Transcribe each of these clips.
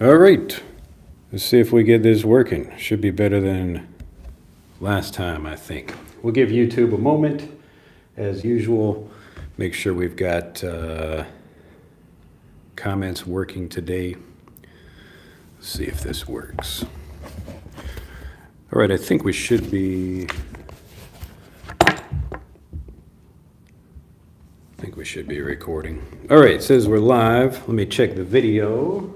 All right, let's see if we get this working. Should be better than last time, I think. We'll give YouTube a moment, as usual. Make sure we've got comments working today. Let's see if this works. All right, I think we should be recording. All right, it says we're live. Let me check the video.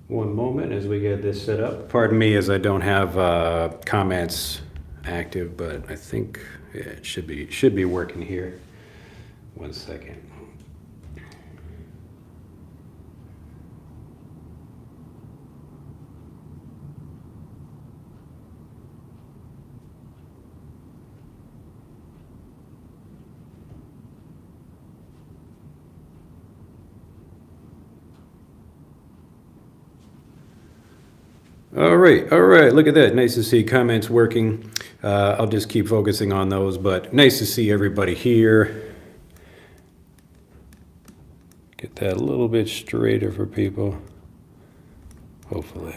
One moment as we get this set up. Pardon me as I don't have comments active, but I think it should be working here. 1 second. All right, look at that. Nice to see comments working. I'll just keep focusing on those, but nice to see everybody here. Get that a little bit straighter for people, hopefully.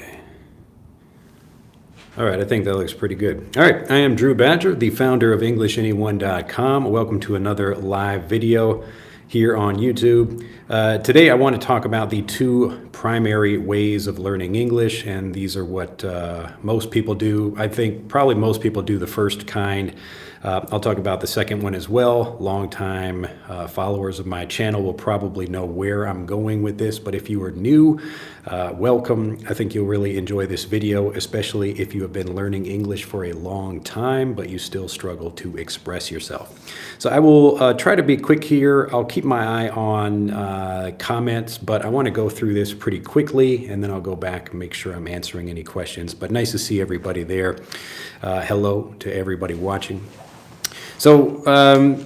All right, I think that looks pretty good. All right, I am Drew Badger, the founder of EnglishAnyone.com. Welcome to another live video here on YouTube. Today I want to talk about the two primary ways of learning English, and these are what most people do. I think probably most people do the first kind. I'll talk about the second one as well. Longtime followers of my channel will probably know where I'm going with this, but if you are new, welcome. I think you'll really enjoy this video, especially if you have been learning English for a long time, but you still struggle to express yourself. So I will try to be quick here. I'll keep my eye on comments, but I want to go through this pretty quickly, and then I'll go back and make sure I'm answering any questions. But nice to see everybody there. Hello to everybody watching. So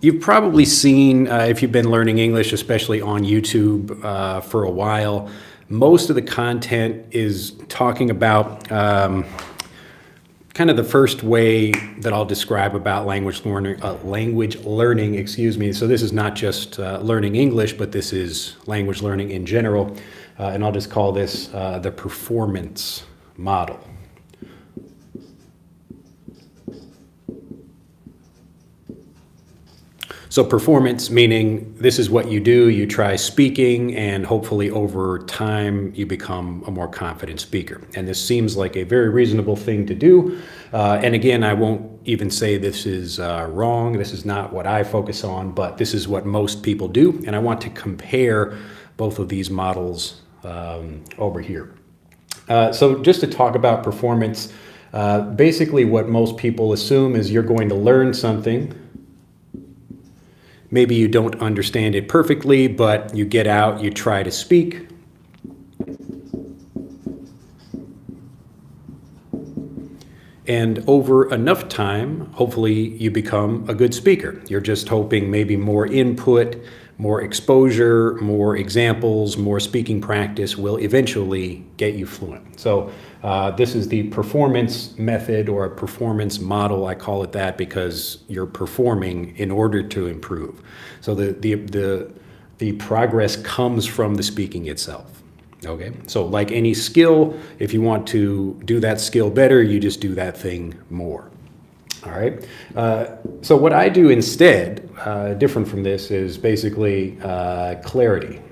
you've probably seen, if you've been learning English, especially on YouTube for a while, most of the content is talking about kind of the first way that I'll describe about language learning, excuse me. So this is not just learning English, but this is language learning in general. And I'll just call this the performance model. So performance, meaning this is what you do, you try speaking, and hopefully over time you become a more confident speaker. And this seems like a very reasonable thing to do. And again, I won't even say this is wrong, this is not what I focus on, but this is what most people do. And I want to compare both of these models over here. So just to talk about performance, basically what most people assume is you're going to learn something. Maybe you don't understand it perfectly, but you get out, you try to speak. And over enough time, hopefully you become a good speaker. You're just hoping maybe more input, more exposure, more examples, more speaking practice will eventually get you fluent. So this is the performance method or a performance model. I call it that because you're performing in order to improve. So the progress comes from the speaking itself. Okay, so like any skill, if you want to do that skill better, you just do that thing more. All right, so what I do instead, different from this, is basically clarity.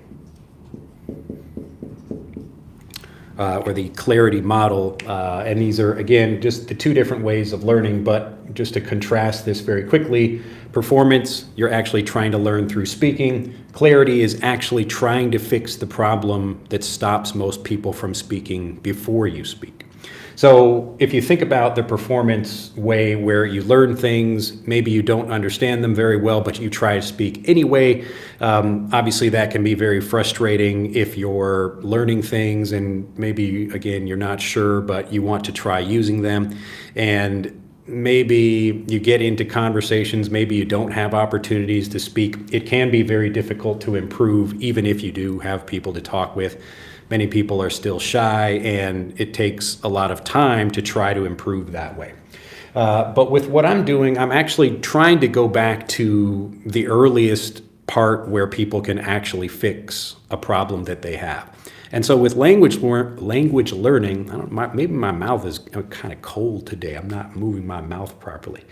Or the clarity model, and these are, again, just the two different ways of learning, but just to contrast this very quickly, performance, you're actually trying to learn through speaking. Clarity is actually trying to fix the problem that stops most people from speaking before you speak. So if you think about the performance way where you learn things, maybe you don't understand them very well, but you try to speak anyway, obviously that can be very frustrating if you're learning things and maybe, again, you're not sure, but you want to try using them. And maybe you get into conversations, maybe you don't have opportunities to speak. It can be very difficult to improve, even if you do have people to talk with. Many people are still shy, and it takes a lot of time to try to improve that way. But with what I'm doing, I'm actually trying to go back to the earliest part where people can actually fix a problem that they have. And so with language learning, maybe my mouth is kind of cold today. I'm not moving my mouth properly.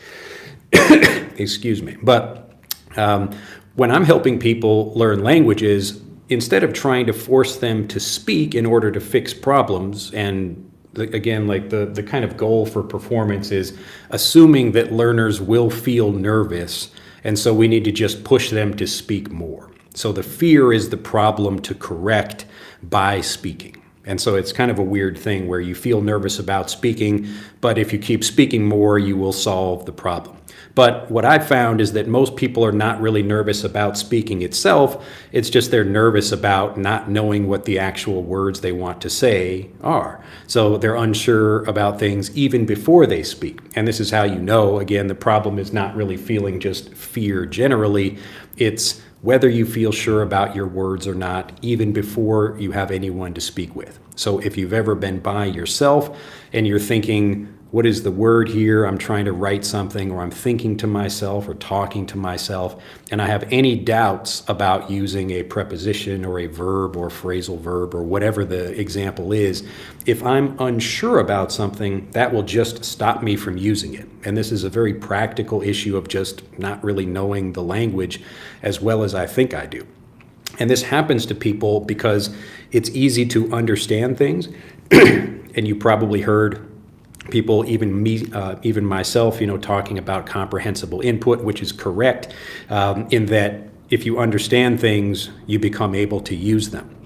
Excuse me. But when I'm helping people learn languages, instead of trying to force them to speak in order to fix problems, and again, like the kind of goal for performance is assuming that learners will feel nervous, and so we need to just push them to speak more. So the fear is the problem to correct by speaking. And so it's kind of a weird thing where you feel nervous about speaking, but if you keep speaking more, you will solve the problem. But what I've found is that most people are not really nervous about speaking itself. It's just they're nervous about not knowing what the actual words they want to say are. So they're unsure about things even before they speak. And this is how you know, again, the problem is not really feeling just fear generally. It's whether you feel sure about your words or not, even before you have anyone to speak with. So if you've ever been by yourself and you're thinking, what is the word here? I'm trying to write something, or I'm thinking to myself or talking to myself, and I have any doubts about using a preposition or a verb or phrasal verb or whatever the example is, if I'm unsure about something, that will just stop me from using it. And this is a very practical issue of just not really knowing the language as well as I think I do. And this happens to people because it's easy to understand things, and you probably heard people, even me, even myself, talking about comprehensible input, which is correct, in that if you understand things, you become able to use them.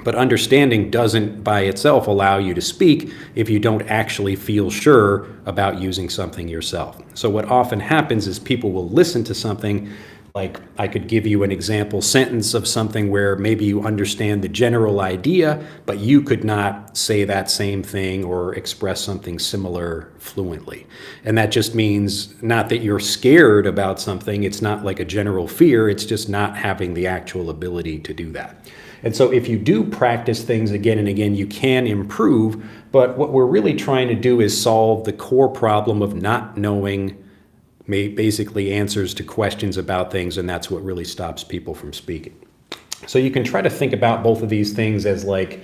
But understanding doesn't by itself allow you to speak if you don't actually feel sure about using something yourself. So what often happens is people will listen to something. Like, I could give you an example sentence of something where maybe you understand the general idea, but you could not say that same thing or express something similar fluently. And that just means not that you're scared about something. It's not like a general fear. It's just not having the actual ability to do that. And so if you do practice things again and again, you can improve. But what we're really trying to do is solve the core problem of not knowing basically answers to questions about things, and that's what really stops people from speaking. So you can try to think about both of these things as like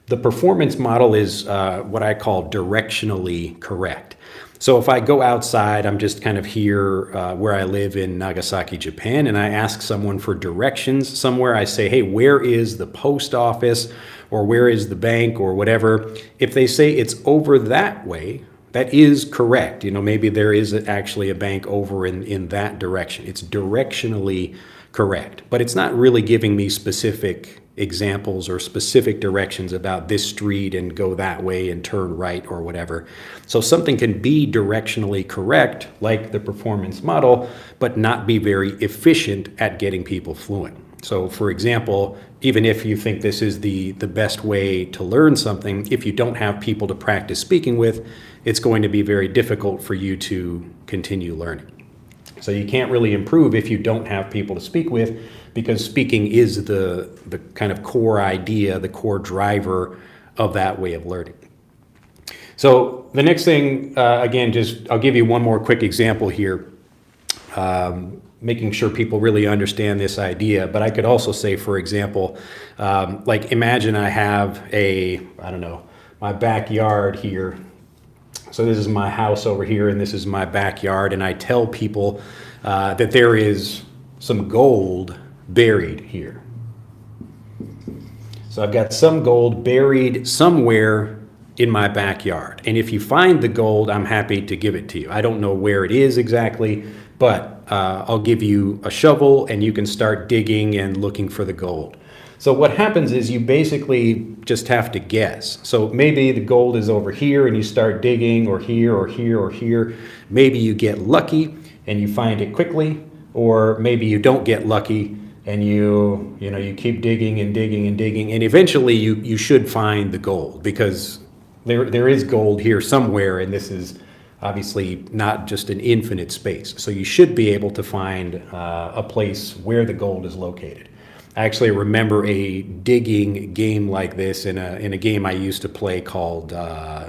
the performance model is what I call directionally correct. So if I go outside, I'm just kind of here where I live in Nagasaki, Japan, and I ask someone for directions somewhere. I say, hey, where is the post office, or where is the bank, or whatever. If they say it's over that way, that is correct. Maybe there is actually a bank over in that direction. It's directionally correct, but it's not really giving me specific examples or specific directions about this street and go that way and turn right or whatever. So something can be directionally correct, like the performance model, but not be very efficient at getting people fluent. So for example, even if you think this is the best way to learn something, if you don't have people to practice speaking with, it's going to be very difficult for you to continue learning. So you can't really improve if you don't have people to speak with, because speaking is the kind of core idea, the core driver of that way of learning. So the next thing, again, I'll give you one more quick example here, making sure people really understand this idea. But I could also say, for example, like imagine I have my backyard here. So this is my house over here, and this is my backyard, and I tell people that there is some gold buried here. So I've got some gold buried somewhere in my backyard. And if you find the gold, I'm happy to give it to you. I don't know where it is exactly, but I'll give you a shovel and you can start digging and looking for the gold. So what happens is you basically just have to guess. So maybe the gold is over here and you start digging, or here or here or here. Maybe you get lucky and you find it quickly, or maybe you don't get lucky and you keep digging and digging and digging, and eventually you should find the gold, because there is gold here somewhere, and this is obviously not just an infinite space. So you should be able to find a place where the gold is located. I actually remember a digging game like this in a game I used to play called,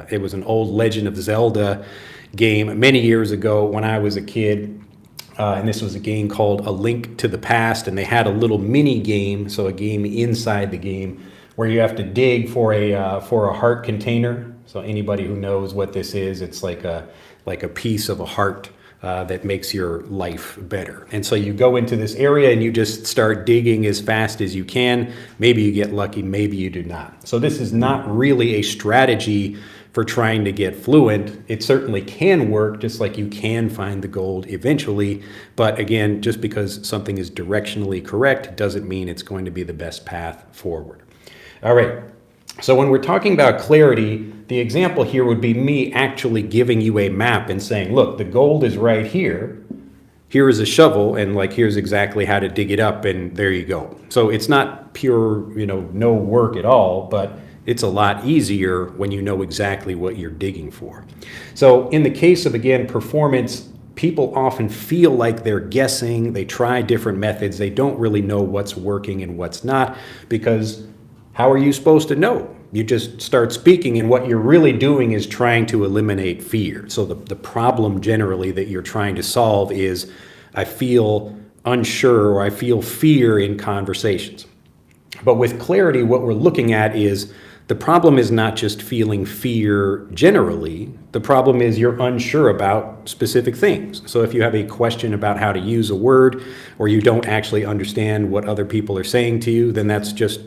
it was an old Legend of Zelda game many years ago when I was a kid. and this was a game called A Link to the Past, and they had a little mini game, so a game inside the game, where you have to dig for a heart container. So anybody who knows what this is, it's like a piece of a heart that makes your life better. And so you go into this area and you just start digging as fast as you can. Maybe you get lucky, maybe you do not. So this is not really a strategy for trying to get fluent. It certainly can work, just like you can find the gold eventually. But again, just because something is directionally correct doesn't mean it's going to be the best path forward. All right. So when we're talking about clarity, the example here would be me actually giving you a map and saying, look, the gold is right here. Here is a shovel, and like here's exactly how to dig it up, and there you go. So it's not pure, no work at all, but it's a lot easier when you know exactly what you're digging for. So in the case of, again, performance, people often feel like they're guessing. They try different methods. They don't really know what's working and what's not, because how are you supposed to know? You just start speaking, and what you're really doing is trying to eliminate fear. So the problem generally that you're trying to solve is, I feel unsure, or I feel fear in conversations. But with clarity, what we're looking at is the problem is not just feeling fear generally. The problem is you're unsure about specific things. So if you have a question about how to use a word, or you don't actually understand what other people are saying to you, then that's just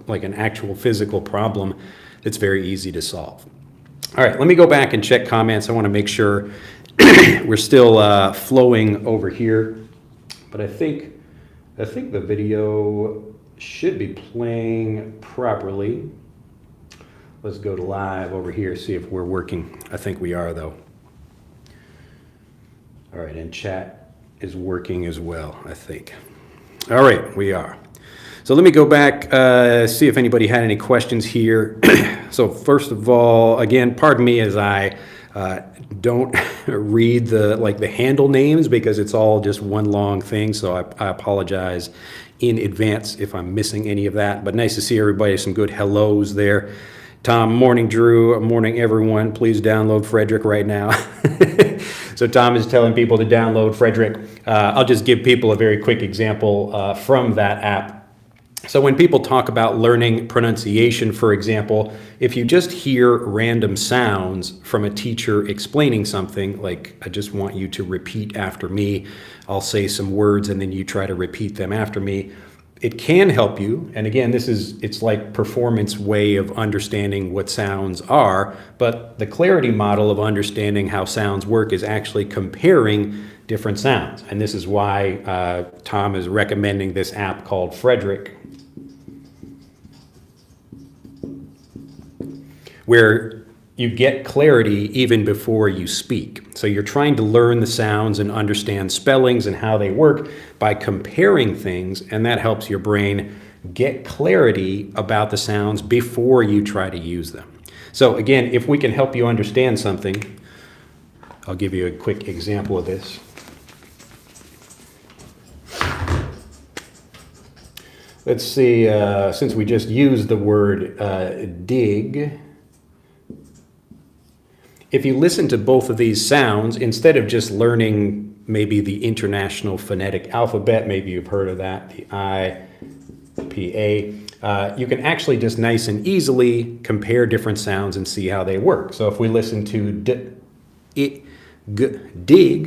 like an actual physical problem that's very easy to solve. All right, let me go back and check comments. I want to make sure we're still flowing over here. But I think the video should be playing properly. Let's go to live over here, see if we're working. I think we are, though. All right, and chat is working as well, I think. All right, we are. So let me go back, see if anybody had any questions here. So first of all, again, pardon me as I don't read the handle names, because it's all just one long thing. So I apologize in advance if I'm missing any of that. But nice to see everybody. Some good hellos there. Tom, morning, Drew. Morning, everyone. Please download Frederick right now. So Tom is telling people to download Frederick. I'll just give people a very quick example from that app. So when people talk about learning pronunciation, for example, if you just hear random sounds from a teacher explaining something, like I just want you to repeat after me, I'll say some words and then you try to repeat them after me, it can help you. And again, it's like performance way of understanding what sounds are, but the clarity model of understanding how sounds work is actually comparing different sounds. And this is why Tom is recommending this app called Frederick, where you get clarity even before you speak. So you're trying to learn the sounds and understand spellings and how they work by comparing things, and that helps your brain get clarity about the sounds before you try to use them. So again, if we can help you understand something, I'll give you a quick example of this. Let's see, since we just used the word dig, if you listen to both of these sounds, instead of just learning maybe the International Phonetic Alphabet, maybe you've heard of that, the IPA, you can actually just nice and easily compare different sounds and see how they work. So if we listen to dig,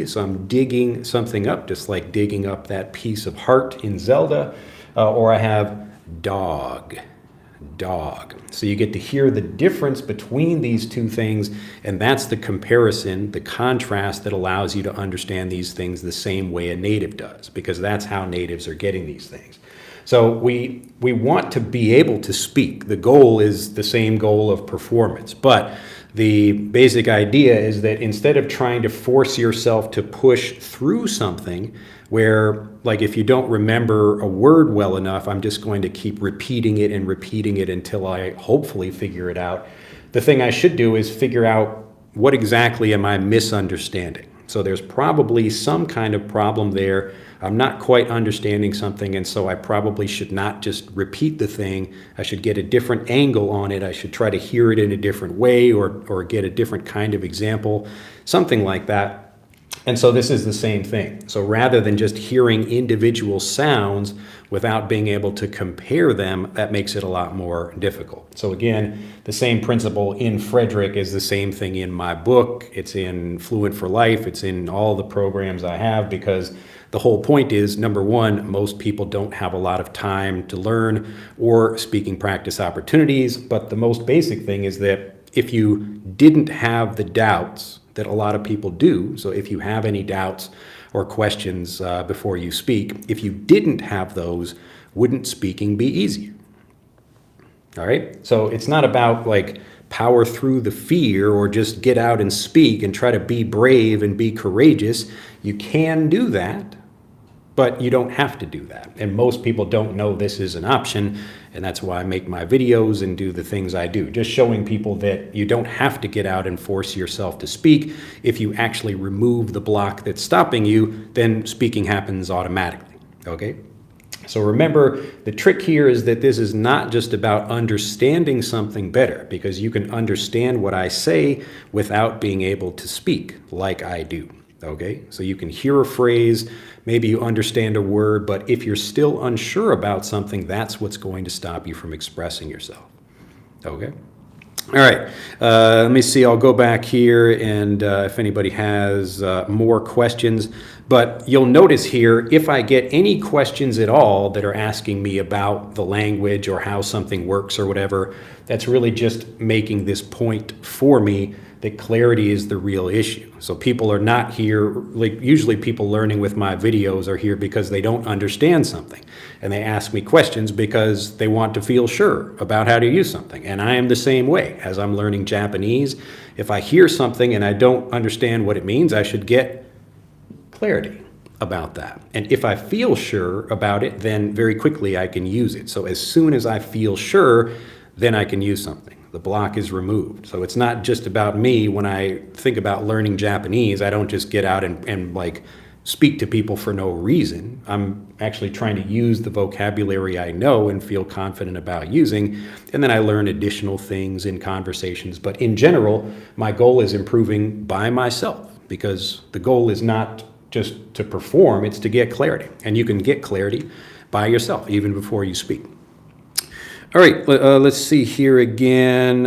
so I'm digging something up, just like digging up that piece of heart in Zelda, or I have dog. So you get to hear the difference between these two things, and that's the comparison, the contrast that allows you to understand these things the same way a native does, because that's how natives are getting these things. So we want to be able to speak. The goal is the same goal of performance, but the basic idea is that instead of trying to force yourself to push through something where, like, if you don't remember a word well enough, I'm just going to keep repeating it until I hopefully figure it out. The thing I should do is figure out what exactly am I misunderstanding. So there's probably some kind of problem there. I'm not quite understanding something, and so I probably should not just repeat the thing. I should get a different angle on it. I should try to hear it in a different way, or get a different kind of example, something like that. And so this is the same thing. So rather than just hearing individual sounds without being able to compare them, that makes it a lot more difficult. So again, the same principle in Frederick is the same thing in my book. It's in Fluent for Life. It's in all the programs I have, because the whole point is, number one, most people don't have a lot of time to learn or speaking practice opportunities. But the most basic thing is that if you didn't have the doubts that a lot of people do, so if you have any doubts or questions before you speak, if you didn't have those, wouldn't speaking be easier? All right, so it's not about like power through the fear or just get out and speak and try to be brave and be courageous. You can do that, but you don't have to do that. And most people don't know this is an option, and that's why I make my videos and do the things I do, just showing people that you don't have to get out and force yourself to speak. If you actually remove the block that's stopping you, then speaking happens automatically, okay? So remember, the trick here is that this is not just about understanding something better, because you can understand what I say without being able to speak like I do. Okay, so you can hear a phrase, maybe you understand a word, but if you're still unsure about something, that's what's going to stop you from expressing yourself. Okay, all right, let me see, I'll go back here, and if anybody has more questions, but you'll notice here, if I get any questions at all that are asking me about the language or how something works or whatever, that's really just making this point for me that clarity is the real issue. So people are not here, like usually people learning with my videos are here because they don't understand something. And they ask me questions because they want to feel sure about how to use something. And I am the same way. As I'm learning Japanese, if I hear something and I don't understand what it means, I should get clarity about that. And if I feel sure about it, then very quickly I can use it. So as soon as I feel sure, then I can use something. The block is removed. So it's not just about me. When I think about learning Japanese, I don't just get out and like speak to people for no reason. I'm actually trying to use the vocabulary I know and feel confident about using, and then I learn additional things in conversations. But in general, my goal is improving by myself, because the goal is not just to perform, it's to get clarity. And you can get clarity by yourself, even before you speak. All right, let's see here again.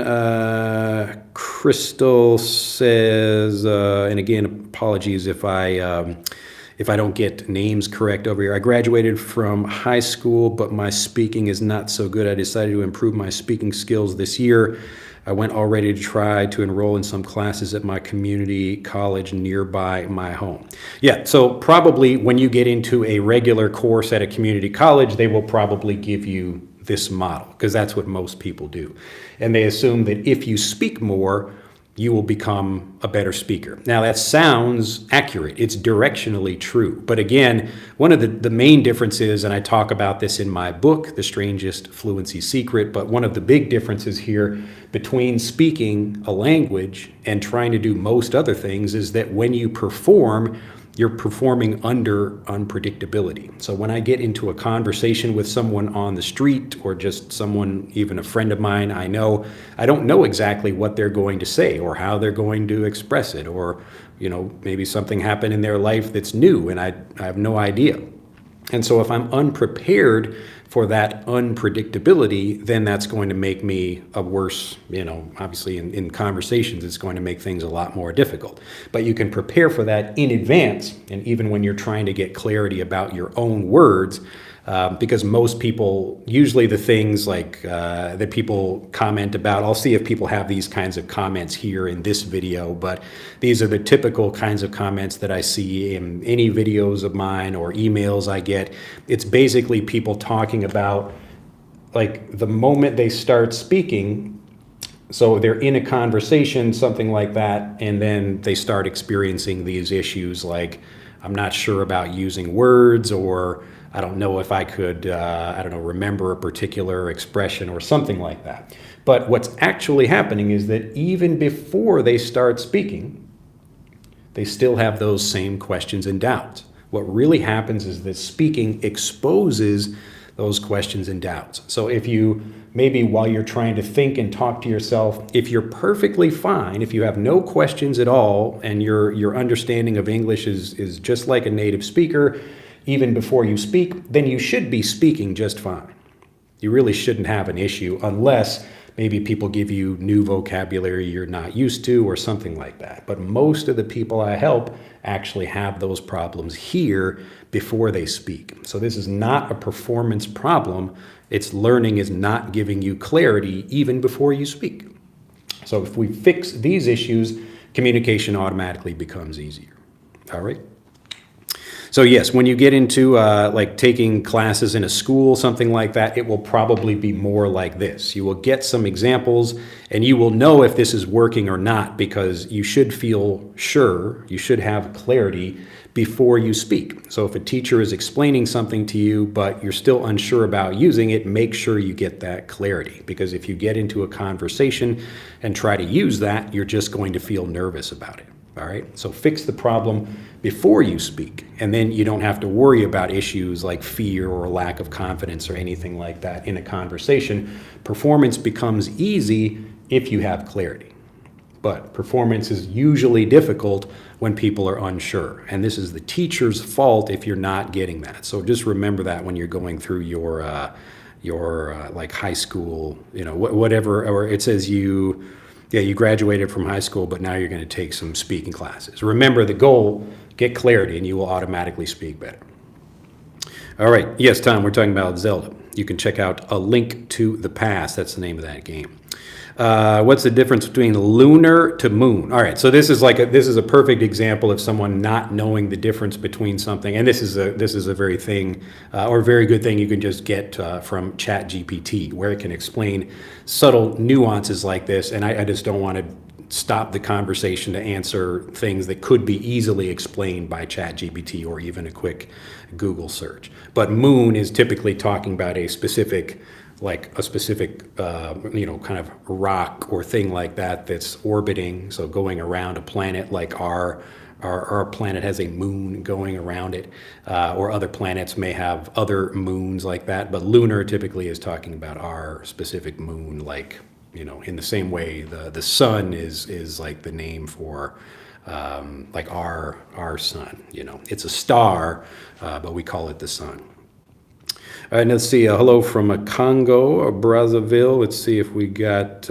Crystal says, and again, apologies if I don't get names correct over here. I graduated from high school, but my speaking is not so good. I decided to improve my speaking skills this year. I went already to try to enroll in some classes at my community college nearby my home. Yeah, so probably when you get into a regular course at a community college, they will probably give you this model, because that's what most people do. And they assume that if you speak more, you will become a better speaker. Now that sounds accurate, it's directionally true. But again, one of the main differences, and I talk about this in my book, The Strangest Fluency Secret, but one of the big differences here between speaking a language and trying to do most other things is that when you perform, you're performing under unpredictability. So when I get into a conversation with someone on the street, or just someone, even a friend of mine I know, I don't know exactly what they're going to say or how they're going to express it, or maybe something happened in their life that's new and I have no idea. And so if I'm unprepared for that unpredictability, then that's going to make me a worse, obviously in conversations, it's going to make things a lot more difficult. But you can prepare for that in advance, and even when you're trying to get clarity about your own words, because most people, usually the things like that people comment about, I'll see if people have these kinds of comments here in this video, but these are the typical kinds of comments that I see in any videos of mine or emails I get. It's basically people talking about like the moment they start speaking, so they're in a conversation, something like that, and then they start experiencing these issues like, I'm not sure about using words, or I don't know if I could, remember a particular expression or something like that. But what's actually happening is that even before they start speaking, they still have those same questions and doubts. What really happens is that speaking exposes those questions and doubts. So if you maybe while you're trying to think and talk to yourself, if you're perfectly fine, if you have no questions at all, and your understanding of English is just like a native speaker, even before you speak, then you should be speaking just fine. You really shouldn't have an issue unless maybe people give you new vocabulary you're not used to or something like that. But most of the people I help actually have those problems here before they speak. So this is not a performance problem. It's learning is not giving you clarity even before you speak. So if we fix these issues, communication automatically becomes easier. All right? So yes, when you get into like taking classes in a school, something like that, it will probably be more like this. You will get some examples and you will know if this is working or not because you should feel sure, you should have clarity before you speak. So if a teacher is explaining something to you, but you're still unsure about using it, make sure you get that clarity. Because if you get into a conversation and try to use that, you're just going to feel nervous about it. All right, so fix the problem before you speak, and then you don't have to worry about issues like fear or lack of confidence or anything like that in a conversation. Performance becomes easy if you have clarity. But performance is usually difficult when people are unsure, and this is the teacher's fault if you're not getting that. So just remember that when you're going through your like high school, you know, whatever, or it says you graduated from high school, but now you're going to take some speaking classes. Remember the goal, get clarity, and you will automatically speak better. All right. Yes, Tom, we're talking about Zelda. You can check out A Link to the Past. That's the name of that game. What's the difference between lunar to moon? All right, so this is a perfect example of someone not knowing the difference between something, and this is a very good thing you can just get from ChatGPT, where it can explain subtle nuances like this. And I just don't want to stop the conversation to answer things that could be easily explained by ChatGPT or even a quick Google search. But moon is typically talking about a specific kind of rock or thing like that that's orbiting, so going around a planet, like our planet has a moon going around it, or other planets may have other moons like that, but lunar typically is talking about our specific moon, like, you know, in the same way the sun is like the name for like our sun, you know. It's a star, but we call it the sun. All right, let's see. Hello from Congo or Brazzaville. Let's see if we got,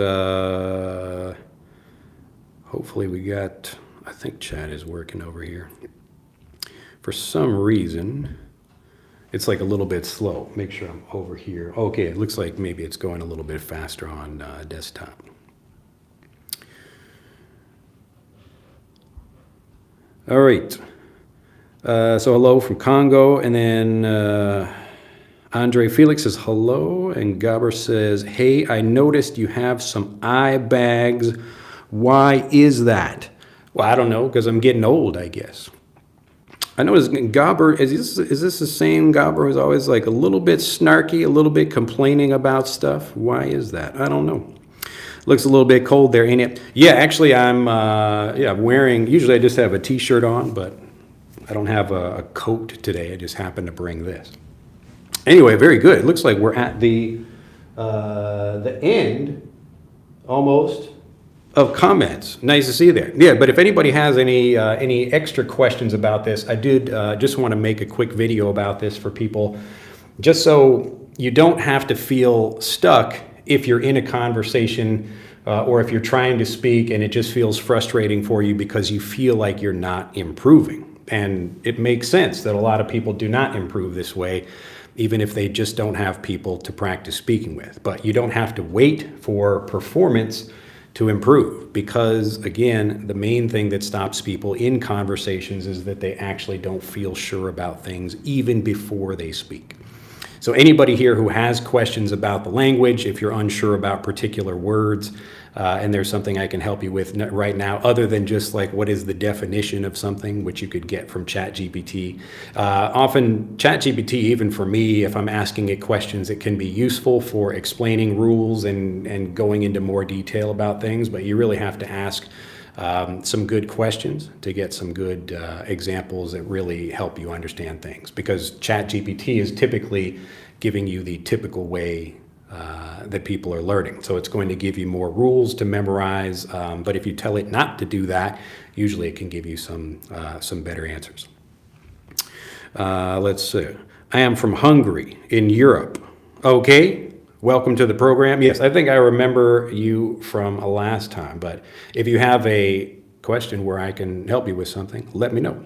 hopefully we got, I think chat is working over here. For some reason, it's like a little bit slow. Make sure I'm over here. Okay, it looks like maybe it's going a little bit faster on desktop. All right. So hello from Congo, and then Andre Felix says hello, and Gaber says, hey, I noticed you have some eye bags. Why is that? Well, I don't know, because I'm getting old, I guess. I noticed Gaber, is this the same Gaber who's always like a little bit snarky, a little bit complaining about stuff? Why is that? I don't know. Looks a little bit cold there, ain't it? Yeah, actually, I'm wearing, usually I just have a t-shirt on, but I don't have a coat today. I just happen to bring this. Anyway, very good. It looks like we're at the end, almost, of comments. Nice to see you there. Yeah, but if anybody has any extra questions about this, I did just want to make a quick video about this for people, just so you don't have to feel stuck if you're in a conversation or if you're trying to speak and it just feels frustrating for you because you feel like you're not improving. And it makes sense that a lot of people do not improve this way, even if they just don't have people to practice speaking with. But you don't have to wait for performance to improve, because again, the main thing that stops people in conversations is that they actually don't feel sure about things even before they speak. So anybody here who has questions about the language, if you're unsure about particular words, and there's something I can help you with right now, other than just like what is the definition of something, which you could get from ChatGPT. Often ChatGPT, even for me, if I'm asking it questions, it can be useful for explaining rules and going into more detail about things, but you really have to ask some good questions to get some good examples that really help you understand things, because ChatGPT is typically giving you the typical way that people are learning. So it's going to give you more rules to memorize, but if you tell it not to do that, usually it can give you some better answers. Let's see. I am from Hungary in Europe. Okay, welcome to the program. Yes, I think I remember you from a last time, but if you have a question where I can help you with something, let me know.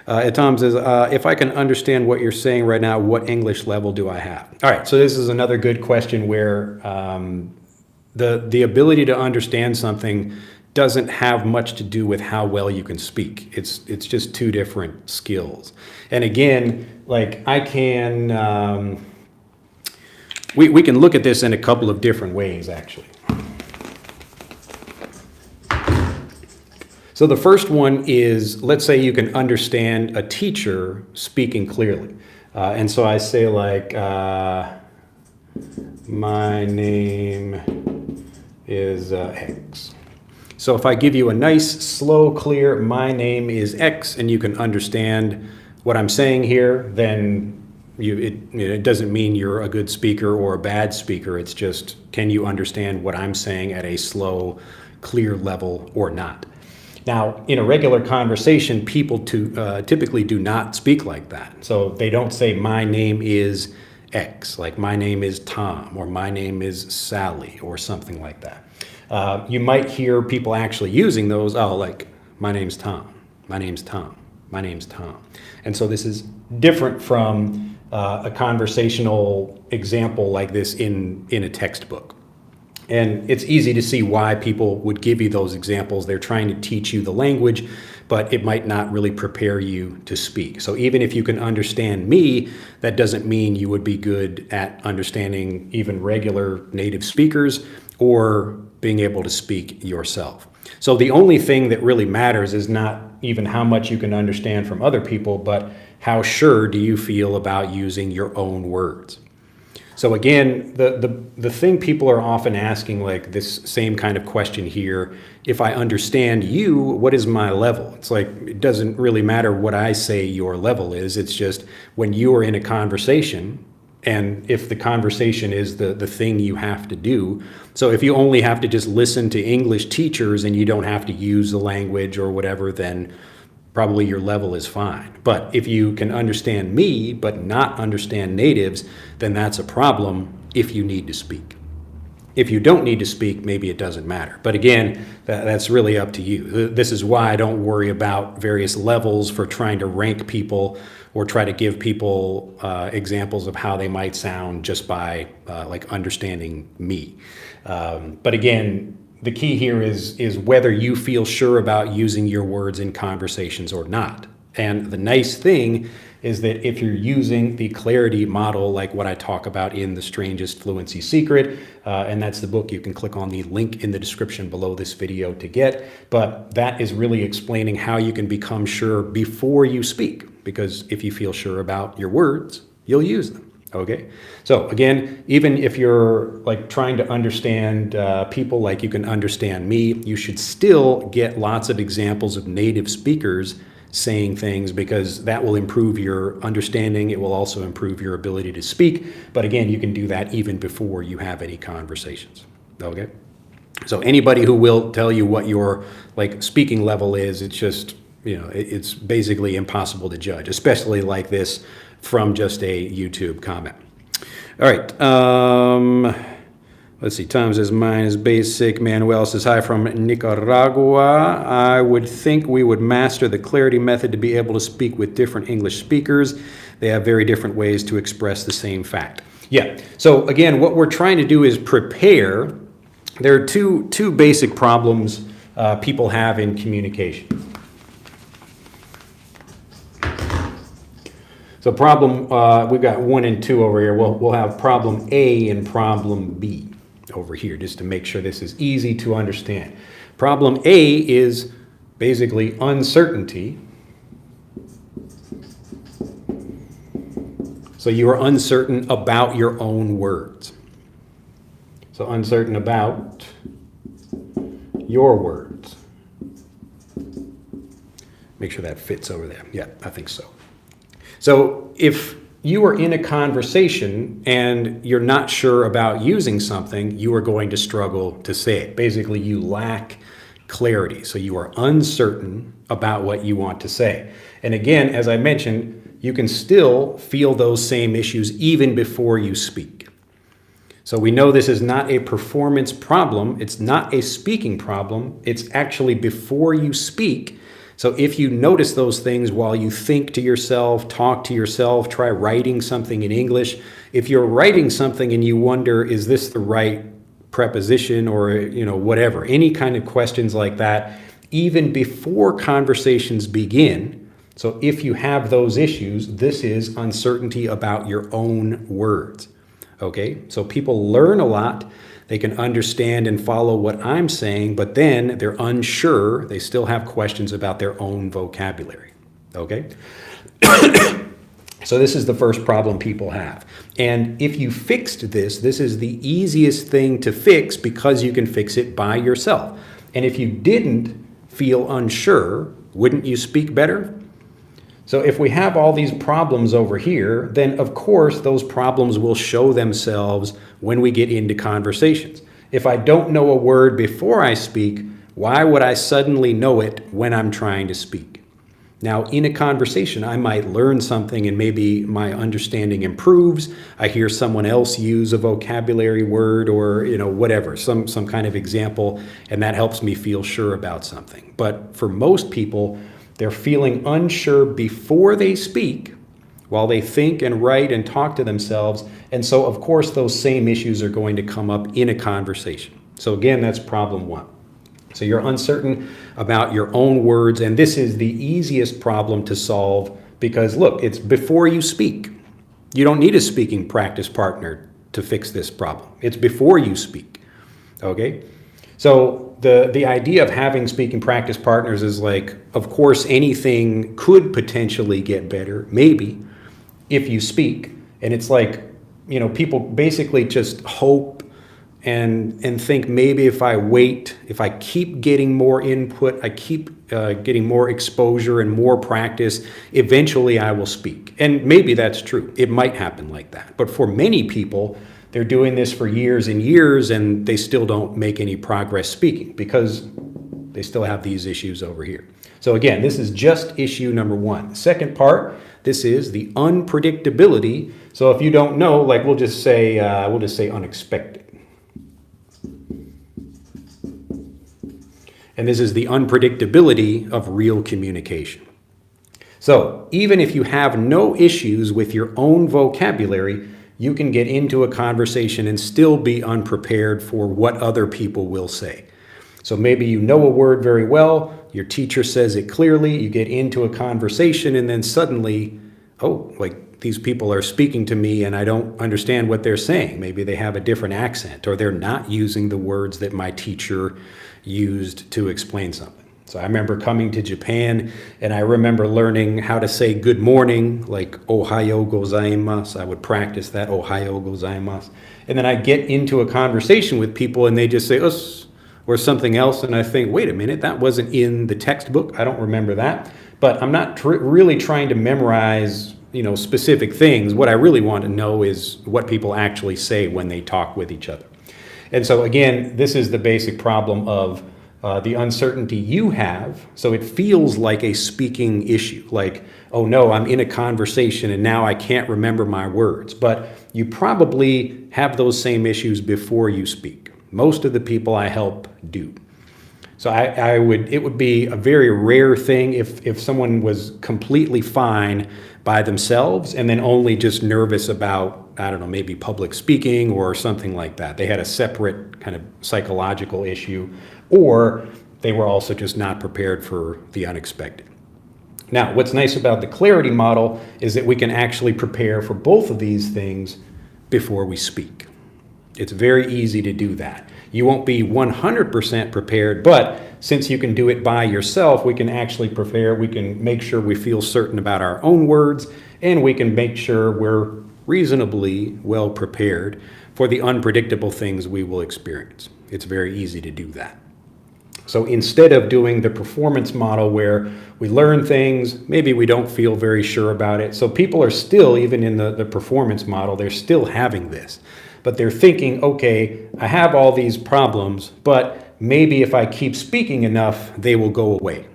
Tom says, if I can understand what you're saying right now, what English level do I have? All right, so this is another good question where the ability to understand something doesn't have much to do with how well you can speak. It's just two different skills. And again, like I can, we can look at this in a couple of different ways, actually. So the first one is, let's say you can understand a teacher speaking clearly. And so I say like, my name is X. So if I give you a nice, slow, clear, my name is X, and you can understand what I'm saying here, then it doesn't mean you're a good speaker or a bad speaker. It's just, can you understand what I'm saying at a slow, clear level or not? Now, in a regular conversation, people typically do not speak like that. So they don't say, my name is X, like my name is Tom, or my name is Sally, or something like that. You might hear people actually using those, like, my name's Tom, my name's Tom, my name's Tom. And so this is different from a conversational example like this in a textbook. And it's easy to see why people would give you those examples. They're trying to teach you the language, but it might not really prepare you to speak. So even if you can understand me, that doesn't mean you would be good at understanding even regular native speakers or being able to speak yourself. So the only thing that really matters is not even how much you can understand from other people, but how sure do you feel about using your own words. So again, the thing people are often asking, like this same kind of question here, if I understand you, what is my level? It's like, it doesn't really matter what I say your level is. It's just when you are in a conversation, and if the conversation is the thing you have to do. So if you only have to just listen to English teachers and you don't have to use the language or whatever, then probably your level is fine. But if you can understand me but not understand natives, then that's a problem if you need to speak. If you don't need to speak, maybe it doesn't matter. But again, that's really up to you. This is why I don't worry about various levels for trying to rank people or try to give people examples of how they might sound just by like understanding me. But again, the key here is whether you feel sure about using your words in conversations or not. And the nice thing is that if you're using the clarity model, like what I talk about in The Strangest Fluency Secret, and that's the book, you can click on the link in the description below this video to get, but that is really explaining how you can become sure before you speak, because if you feel sure about your words, you'll use them. Okay, so again, even if you're like trying to understand people like you can understand me, you should still get lots of examples of native speakers saying things, because that will improve your understanding. It will also improve your ability to speak. But again, you can do that even before you have any conversations. Okay, so anybody who will tell you what your like speaking level is, it's just, it's basically impossible to judge, especially like this from just a YouTube comment. All right. Let's see. Tom says, mine is basic. Manuel says, hi from Nicaragua. I would think we would master the clarity method to be able to speak with different English speakers. They have very different ways to express the same fact. Yeah. So again, what we're trying to do is prepare. There are two basic problems people have in communication. So problem, we've got 1 and 2 over here. We'll have problem A and problem B over here, just to make sure this is easy to understand. Problem A is basically uncertainty. So you are uncertain about your own words. So uncertain about your words. Make sure that fits over there. Yeah, I think so. So if you are in a conversation and you're not sure about using something, you are going to struggle to say it. Basically, you lack clarity. So you are uncertain about what you want to say. And again, as I mentioned, you can still feel those same issues even before you speak. So we know this is not a performance problem. It's not a speaking problem. It's actually before you speak. So if you notice those things while you think to yourself, talk to yourself, try writing something in English. If you're writing something and you wonder, is this the right preposition or, whatever, any kind of questions like that, even before conversations begin. So if you have those issues, this is uncertainty about your own words. Okay, so people learn a lot. They can understand and follow what I'm saying, but then they're unsure. They still have questions about their own vocabulary. Okay? So this is the first problem people have. And if you fixed this, this is the easiest thing to fix because you can fix it by yourself. And if you didn't feel unsure, wouldn't you speak better? So if we have all these problems over here, then of course those problems will show themselves when we get into conversations. If I don't know a word before I speak, why would I suddenly know it when I'm trying to speak? Now, in a conversation, I might learn something and maybe my understanding improves. I hear someone else use a vocabulary word or, whatever, some kind of example, and that helps me feel sure about something. But for most people, they're feeling unsure before they speak while they think and write and talk to themselves. And so, of course, those same issues are going to come up in a conversation. So again, that's problem one. So you're uncertain about your own words, and this is the easiest problem to solve because, look, it's before you speak. You don't need a speaking practice partner to fix this problem. It's before you speak, okay? So the idea of having speaking practice partners is like, of course, anything could potentially get better, maybe, if you speak. And it's like, people basically just hope and think maybe if I wait, if I keep getting more input, I keep getting more exposure and more practice, eventually I will speak. And maybe that's true. It might happen like that. But for many people, they're doing this for years and years and they still don't make any progress speaking because they still have these issues over here. So again, this is just issue number one. The second part, this is the unpredictability. So if you don't know, like we'll just say unexpected. And this is the unpredictability of real communication. So even if you have no issues with your own vocabulary, you can get into a conversation and still be unprepared for what other people will say. So maybe you know a word very well, your teacher says it clearly, you get into a conversation and then suddenly, these people are speaking to me and I don't understand what they're saying. Maybe they have a different accent or they're not using the words that my teacher used to explain something. So I remember coming to Japan and I remember learning how to say good morning, like ohayo gozaimasu. I would practice that, ohayo gozaimasu. And then I get into a conversation with people and they just say us or something else. And I think, wait a minute, that wasn't in the textbook. I don't remember that. But I'm not really trying to memorize specific things. What I really want to know is what people actually say when they talk with each other. And so again, this is the basic problem of the uncertainty you have. So it feels like a speaking issue, like, oh no, I'm in a conversation and now I can't remember my words. But you probably have those same issues before you speak. Most of the people I help do. So it would be a very rare thing if someone was completely fine by themselves and then only just nervous about, I don't know, maybe public speaking or something like that. They had a separate kind of psychological issue, or they were also just not prepared for the unexpected. Now, what's nice about the clarity model is that we can actually prepare for both of these things before we speak. It's very easy to do that. You won't be 100% prepared, but since you can do it by yourself, we can actually prepare. We can make sure we feel certain about our own words, and we can make sure we're reasonably well prepared for the unpredictable things we will experience. It's very easy to do that. So instead of doing the performance model where we learn things, maybe we don't feel very sure about it. So people are still, even in the performance model, they're still having this. But they're thinking, okay, I have all these problems, but maybe if I keep speaking enough, they will go away.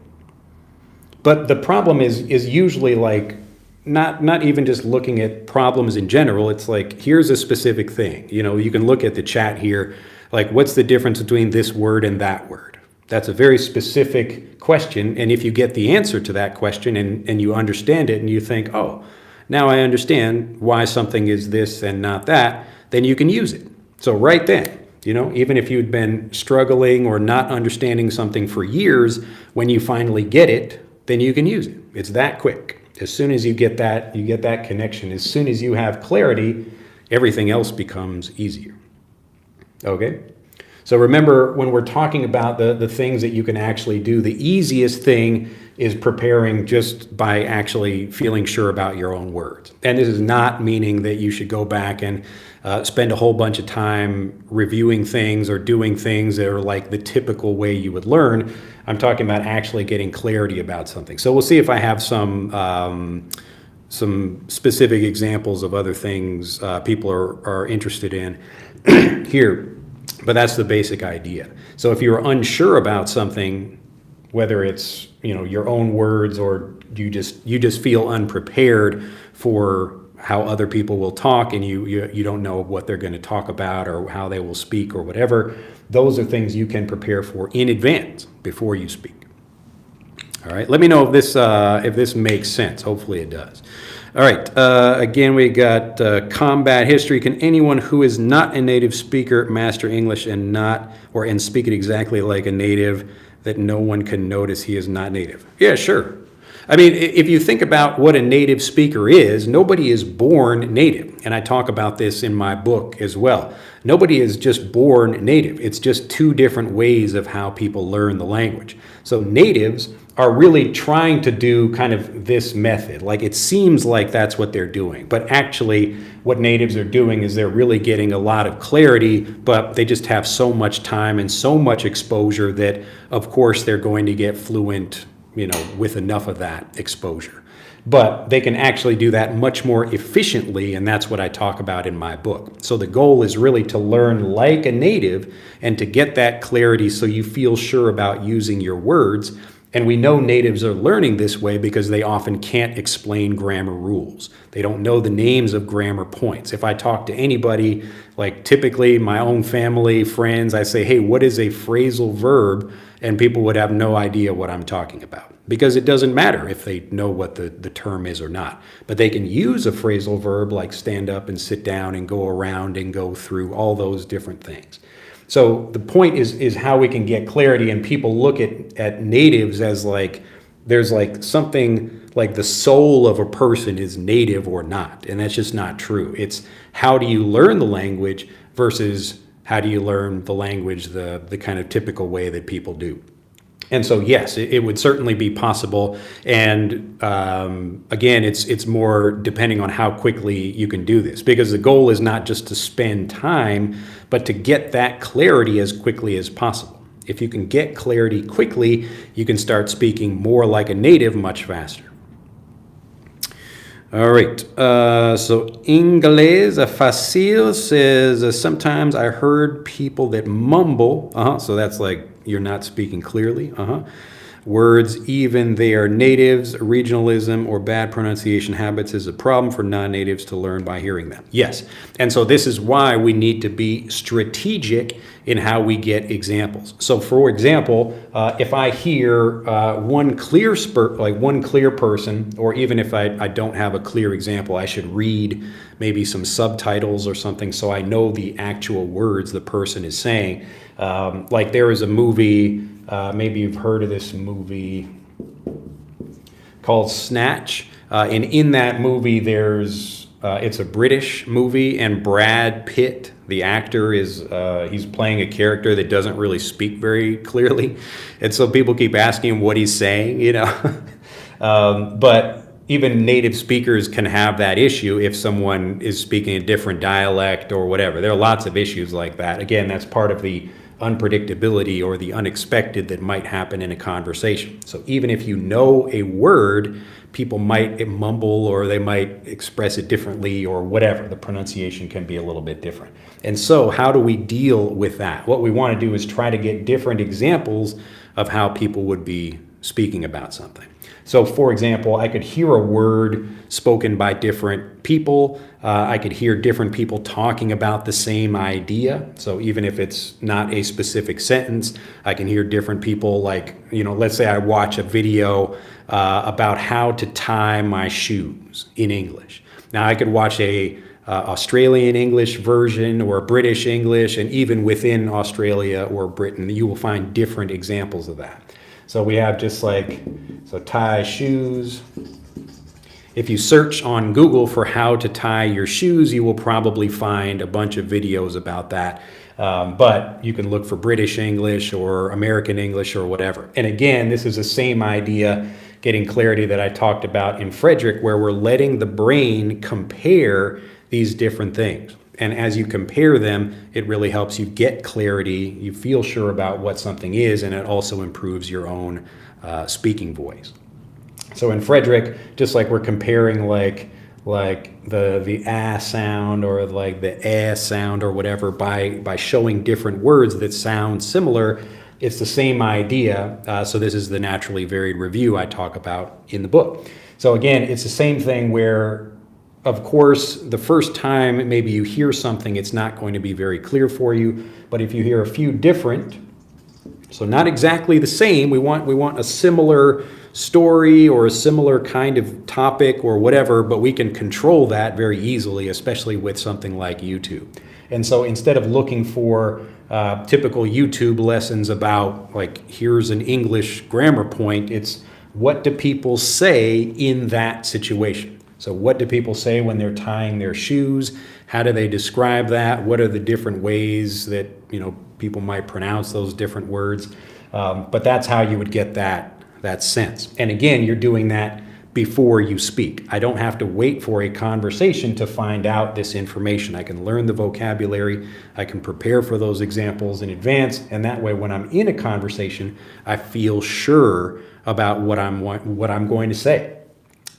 But the problem is usually like not even just looking at problems in general. It's like, here's a specific thing. You know, you can look at the chat here, like what's the difference between this word and that word? That's a very specific question. And if you get the answer to that question and you understand it and you think, oh, now I understand why something is this and not that, then you can use it. So right then, you know, even if you'd been struggling or not understanding something for years, when you finally get it, then you can use it. It's that quick. As soon as you get that connection. As soon as you have clarity, everything else becomes easier. Okay? So remember, when we're talking about the things that you can actually do, the easiest thing is preparing just by actually feeling sure about your own words. And this is not meaning that you should go back and spend a whole bunch of time reviewing things or doing things that are like the typical way you would learn. I'm talking about actually getting clarity about something. So we'll see if I have some specific examples of other things people are interested in here. But that's the basic idea. So if you're unsure about something, whether it's, you know, your own words or you just feel unprepared for how other people will talk and you don't know what they're going to talk about or how they will speak or whatever, those are things you can prepare for in advance before you speak. All right, let me know if this makes sense. Hopefully it does. All right, again, we got combat history. Can anyone who is not a native speaker master English and speak it exactly like a native that no one can notice he is not native? Yeah, sure. I mean, if you think about what a native speaker is, nobody is born native. And I talk about this in my book as well. Nobody is just born native. It's just two different ways of how people learn the language. So natives are really trying to do kind of this method. Like it seems like that's what they're doing. But actually, what natives are doing is they're really getting a lot of clarity, but they just have so much time and so much exposure that, of course, they're going to get fluent, you know, with enough of that exposure. But they can actually do that much more efficiently, and that's what I talk about in my book. So the goal is really to learn like a native and to get that clarity so you feel sure about using your words. And we know natives are learning this way because they often can't explain grammar rules. They don't know the names of grammar points. If I talk to anybody, like typically my own family, friends, I say, hey, what is a phrasal verb? And people would have no idea what I'm talking about because it doesn't matter if they know what the term is or not. But they can use a phrasal verb like stand up and sit down and go around and go through all those different things. So the point is how we can get clarity, and people look at natives as like there's like something like the soul of a person is native or not, and that's just not true. It's how do you learn the language versus how do you learn the language the kind of typical way that people do. And so, yes, it would certainly be possible. And again, it's more depending on how quickly you can do this, because the goal is not just to spend time, but to get that clarity as quickly as possible. If you can get clarity quickly, you can start speaking more like a native much faster. All right, so inglês fácil says, sometimes I heard people that mumble, so that's like you're not speaking clearly, words, even they are natives, regionalism or bad pronunciation habits is a problem for non-natives to learn by hearing them. Yes, and so this is why we need to be strategic in how we get examples. So for example, if I hear one clear person, or even if I don't have a clear example, I should read maybe some subtitles or something so I know the actual words the person is saying. Like there is a movie, maybe you've heard of this movie called Snatch. And in that movie, it's a British movie, and Brad Pitt, the actor, he's playing a character that doesn't really speak very clearly. And so people keep asking him what he's saying, you know. But even native speakers can have that issue if someone is speaking a different dialect or whatever. There are lots of issues like that. Again, that's part of the unpredictability or the unexpected that might happen in a conversation. So even if you know a word, people might mumble or they might express it differently or whatever. The pronunciation can be a little bit different. And so how do we deal with that? What we want to do is try to get different examples of how people would be speaking about something. So for example, I could hear a word spoken by different people. I could hear different people talking about the same idea. So even if it's not a specific sentence, I can hear different people, like, let's say I watch a video about how to tie my shoes in English. Now I could watch a Australian English version or British English, and even within Australia or Britain, you will find different examples of that. So we have just tie shoes. If you search on Google for how to tie your shoes, you will probably find a bunch of videos about that. But you can look for British English or American English or whatever. And again, this is the same idea, getting clarity, that I talked about in Frederick, where we're letting the brain compare these different things. And as you compare them, it really helps you get clarity. You feel sure about what something is, and it also improves your own speaking voice. So in Frederick, just like we're comparing like the ah sound or like the eh sound or whatever by showing different words that sound similar, it's the same idea. So this is the naturally varied review I talk about in the book. So again, it's the same thing where, of course, the first time maybe you hear something, it's not going to be very clear for you. But if you hear a few different, so not exactly the same, we want a similar story or a similar kind of topic or whatever, but we can control that very easily, especially with something like YouTube. And so instead of looking for typical YouTube lessons about, like, here's an English grammar point, it's what do people say in that situation? So what do people say when they're tying their shoes? How do they describe that? What are the different ways that people might pronounce those different words? But that's how you would get that sense. And again, you're doing that before you speak. I don't have to wait for a conversation to find out this information. I can learn the vocabulary. I can prepare for those examples in advance. And that way, when I'm in a conversation, I feel sure about what I'm going to say.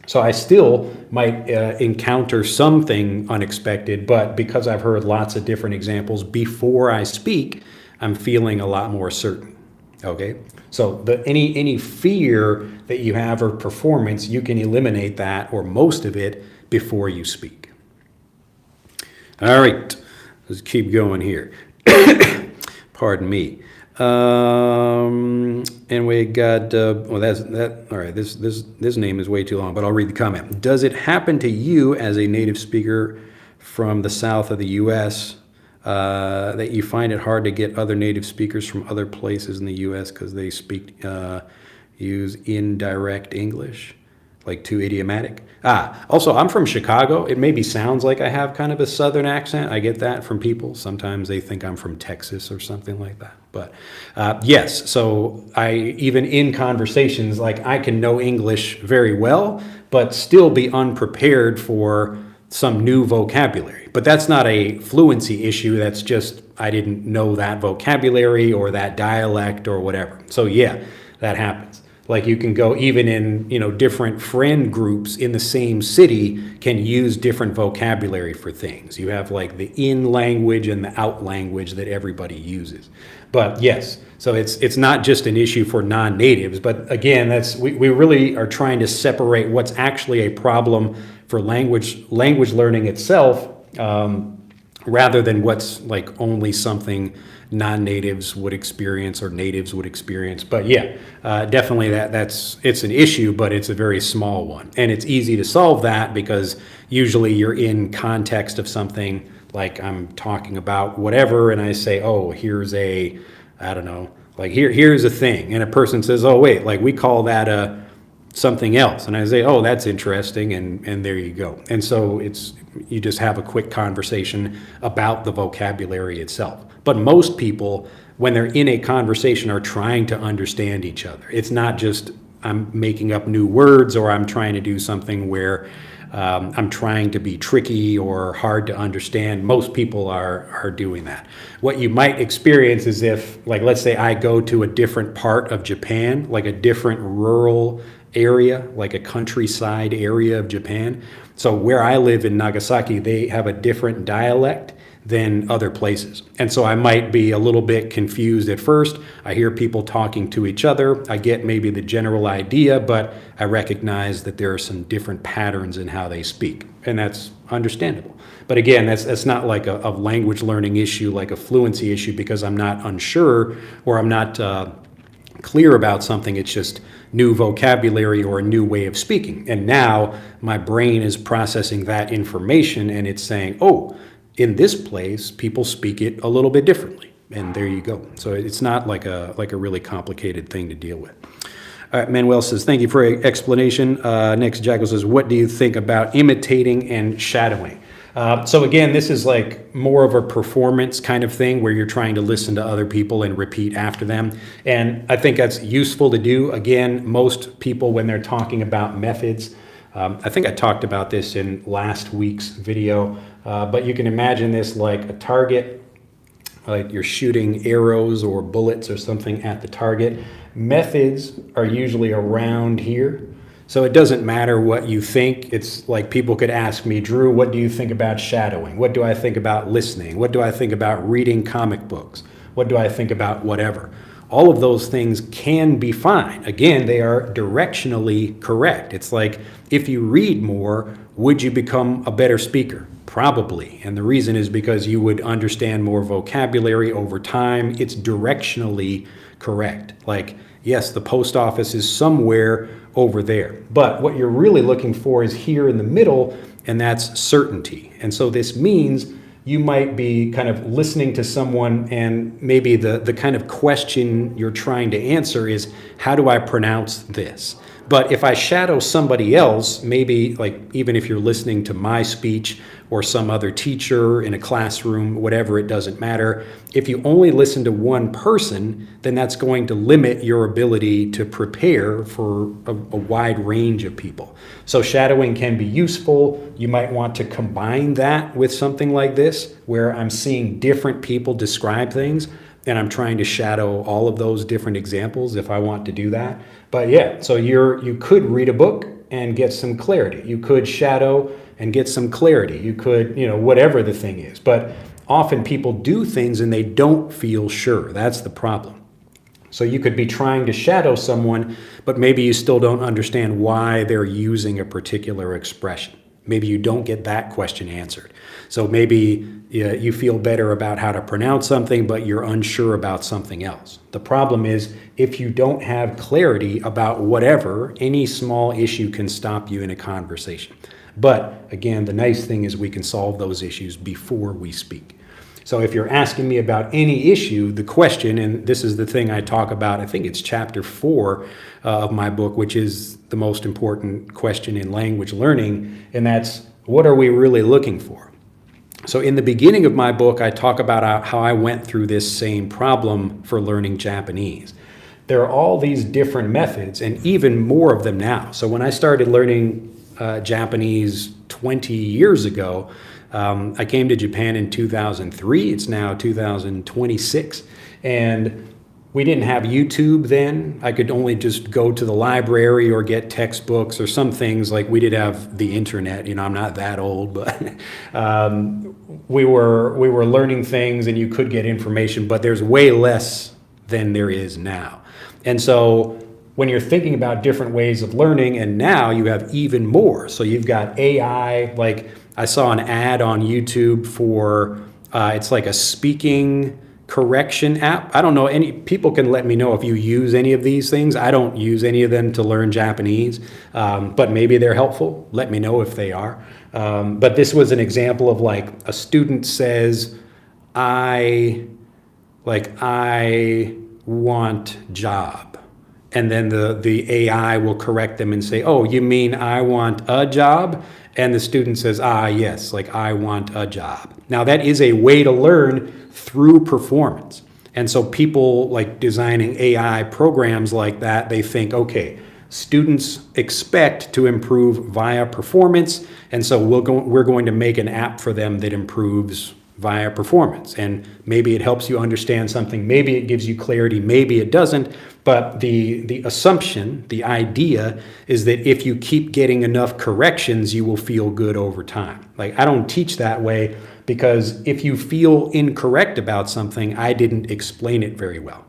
So I still might encounter something unexpected, but because I've heard lots of different examples before I speak, I'm feeling a lot more certain. Okay, so any fear that you have or performance, you can eliminate that or most of it before you speak. All right, let's keep going here. Pardon me. And we got, well, that's that. All right, this name is way too long, but I'll read the comment. Does it happen to you as a native speaker from the south of the U.S. That you find it hard to get other native speakers from other places in the U.S. because they use indirect English, like too idiomatic? Also, I'm from Chicago. It maybe sounds like I have kind of a southern accent. I get that from people. Sometimes they think I'm from Texas or something like that. But yes, so even in conversations, like, I can know English very well, but still be unprepared for some new vocabulary. But that's not a fluency issue. That's just I didn't know that vocabulary or that dialect or whatever. So yeah, that happens. Like, you can go even in, different friend groups in the same city can use different vocabulary for things. You have like the in language and the out language that everybody uses. But yes, so it's not just an issue for non-natives, but again, we really are trying to separate what's actually a problem for language learning itself, rather than what's like only something non-natives would experience or natives would experience. But yeah, definitely it's an issue, but it's a very small one. And it's easy to solve that because usually you're in context of something, like I'm talking about whatever and I say, oh, here's here's a thing. And a person says, oh, wait, like we call that something else. And I say, oh, that's interesting. And there you go. And so you just have a quick conversation about the vocabulary itself. But most people, when they're in a conversation, are trying to understand each other. It's not just I'm making up new words or I'm trying to do something where I'm trying to be tricky or hard to understand. Most people are doing that. What you might experience is if, like, let's say I go to a different part of Japan, like a different rural area, like a countryside area of Japan. So where I live in Nagasaki, they have a different dialect than other places. And so I might be a little bit confused at first. I hear people talking to each other. I get maybe the general idea, but I recognize that there are some different patterns in how they speak. And that's understandable. But again, that's not like a language learning issue, like a fluency issue, because I'm not unsure or I'm not clear about something. It's just new vocabulary or a new way of speaking. And now my brain is processing that information and it's saying, oh, in this place, people speak it a little bit differently. And there you go. So it's not like a really complicated thing to deal with. All right, Manuel says, thank you for your explanation. Next, Jacko says, what do you think about imitating and shadowing? So again, this is like more of a performance kind of thing where you're trying to listen to other people and repeat after them. And I think that's useful to do. Again, most people, when they're talking about methods, I think I talked about this in last week's video, but you can imagine this like a target, like you're shooting arrows or bullets or something at the target. Methods are usually around here. So it doesn't matter what you think. It's like people could ask me, Drew, what do you think about shadowing? What do I think about listening? What do I think about reading comic books? What do I think about whatever? All of those things can be fine. Again, they are directionally correct. It's like if you read more, would you become a better speaker? Probably. And the reason is because you would understand more vocabulary over time. It's directionally correct. Like, yes, the post office is somewhere over there. But what you're really looking for is here in the middle, and that's certainty. And so this means you might be kind of listening to someone and maybe the kind of question you're trying to answer is, how do I pronounce this? But if I shadow somebody else, maybe like even if you're listening to my speech or some other teacher in a classroom, whatever, it doesn't matter. If you only listen to one person, then that's going to limit your ability to prepare for a wide range of people. So shadowing can be useful. You might want to combine that with something like this, where I'm seeing different people describe things, and I'm trying to shadow all of those different examples if I want to do that. But yeah, so you could read a book and get some clarity. You could shadow and get some clarity. You could, whatever the thing is. But often people do things and they don't feel sure. That's the problem. So you could be trying to shadow someone, but maybe you still don't understand why they're using a particular expression. Maybe you don't get that question answered. So maybe you feel better about how to pronounce something, but you're unsure about something else. The problem is if you don't have clarity about whatever, any small issue can stop you in a conversation. But again, the nice thing is we can solve those issues before we speak. So if you're asking me about any issue, the question, and this is the thing I talk about, I think it's chapter 4 of my book, which is the most important question in language learning, and that's, what are we really looking for? So in the beginning of my book, I talk about how I went through this same problem for learning Japanese. There are all these different methods, and even more of them now. So when I started learning Japanese 20 years ago, I came to Japan in 2003. It's now 2026. And we didn't have YouTube then. I could only just go to the library or get textbooks or some things. Like we did have the internet. I'm not that old, but we were learning things and you could get information, but there's way less than there is now. And so when you're thinking about different ways of learning, and now you have even more. So you've got AI, like I saw an ad on YouTube for, it's like a speaking correction app. I don't know, people can let me know if you use any of these things. I don't use any of them to learn Japanese, but maybe they're helpful. Let me know if they are. But this was an example of like a student says, I want job. And then the AI will correct them and say, oh, you mean I want a job? And the student says, yes, like I want a job. Now that is a way to learn through performance. And so people like designing AI programs like that, they think, okay, students expect to improve via performance, and so we're going to make an app for them that improves via performance. And maybe it helps you understand something, maybe it gives you clarity, maybe it doesn't, but the assumption, the idea is that if you keep getting enough corrections, you will feel good over time. Like, I don't teach that way, because if you feel incorrect about something, I didn't explain it very well.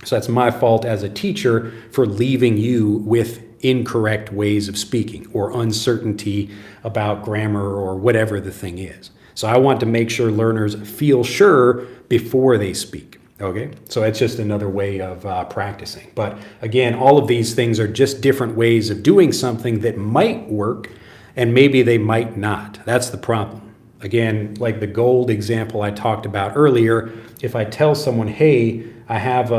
So that's my fault as a teacher for leaving you with incorrect ways of speaking or uncertainty about grammar or whatever the thing is. So I want to make sure learners feel sure before they speak. Okay, so it's just another way of practicing. But again, all of these things are just different ways of doing something that might work, and maybe they might not. That's the problem. Again, like the gold example I talked about earlier, if I tell someone, hey, I have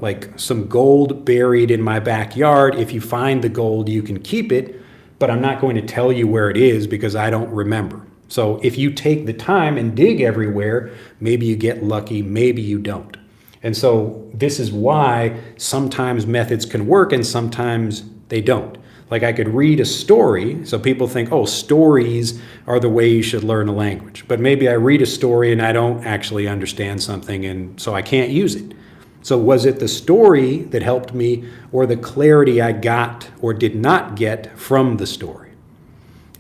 like some gold buried in my backyard. If you find the gold, you can keep it, but I'm not going to tell you where it is because I don't remember. So if you take the time and dig everywhere, maybe you get lucky, maybe you don't. And so this is why sometimes methods can work and sometimes they don't. Like, I could read a story, so people think, oh, stories are the way you should learn a language. But maybe I read a story and I don't actually understand something, and so I can't use it. So was it the story that helped me, or the clarity I got or did not get from the story?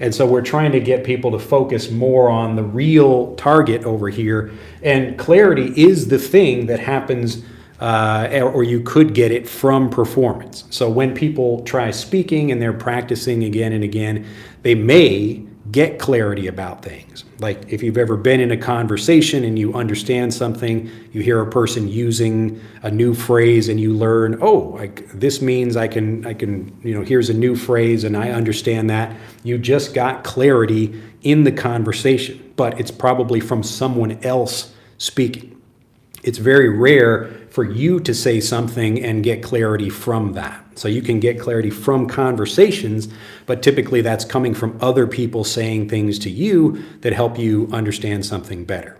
And so we're trying to get people to focus more on the real target over here. And clarity is the thing that happens, or you could get it from performance. So when people try speaking and they're practicing again and again, they may get clarity about things. Like, if you've ever been in a conversation and you understand something, you hear a person using a new phrase and you learn, oh, like, this means I can, here's a new phrase and I understand that. You just got clarity in the conversation, but it's probably from someone else speaking. It's very rare for you to say something and get clarity from that. So you can get clarity from conversations, but typically that's coming from other people saying things to you that help you understand something better.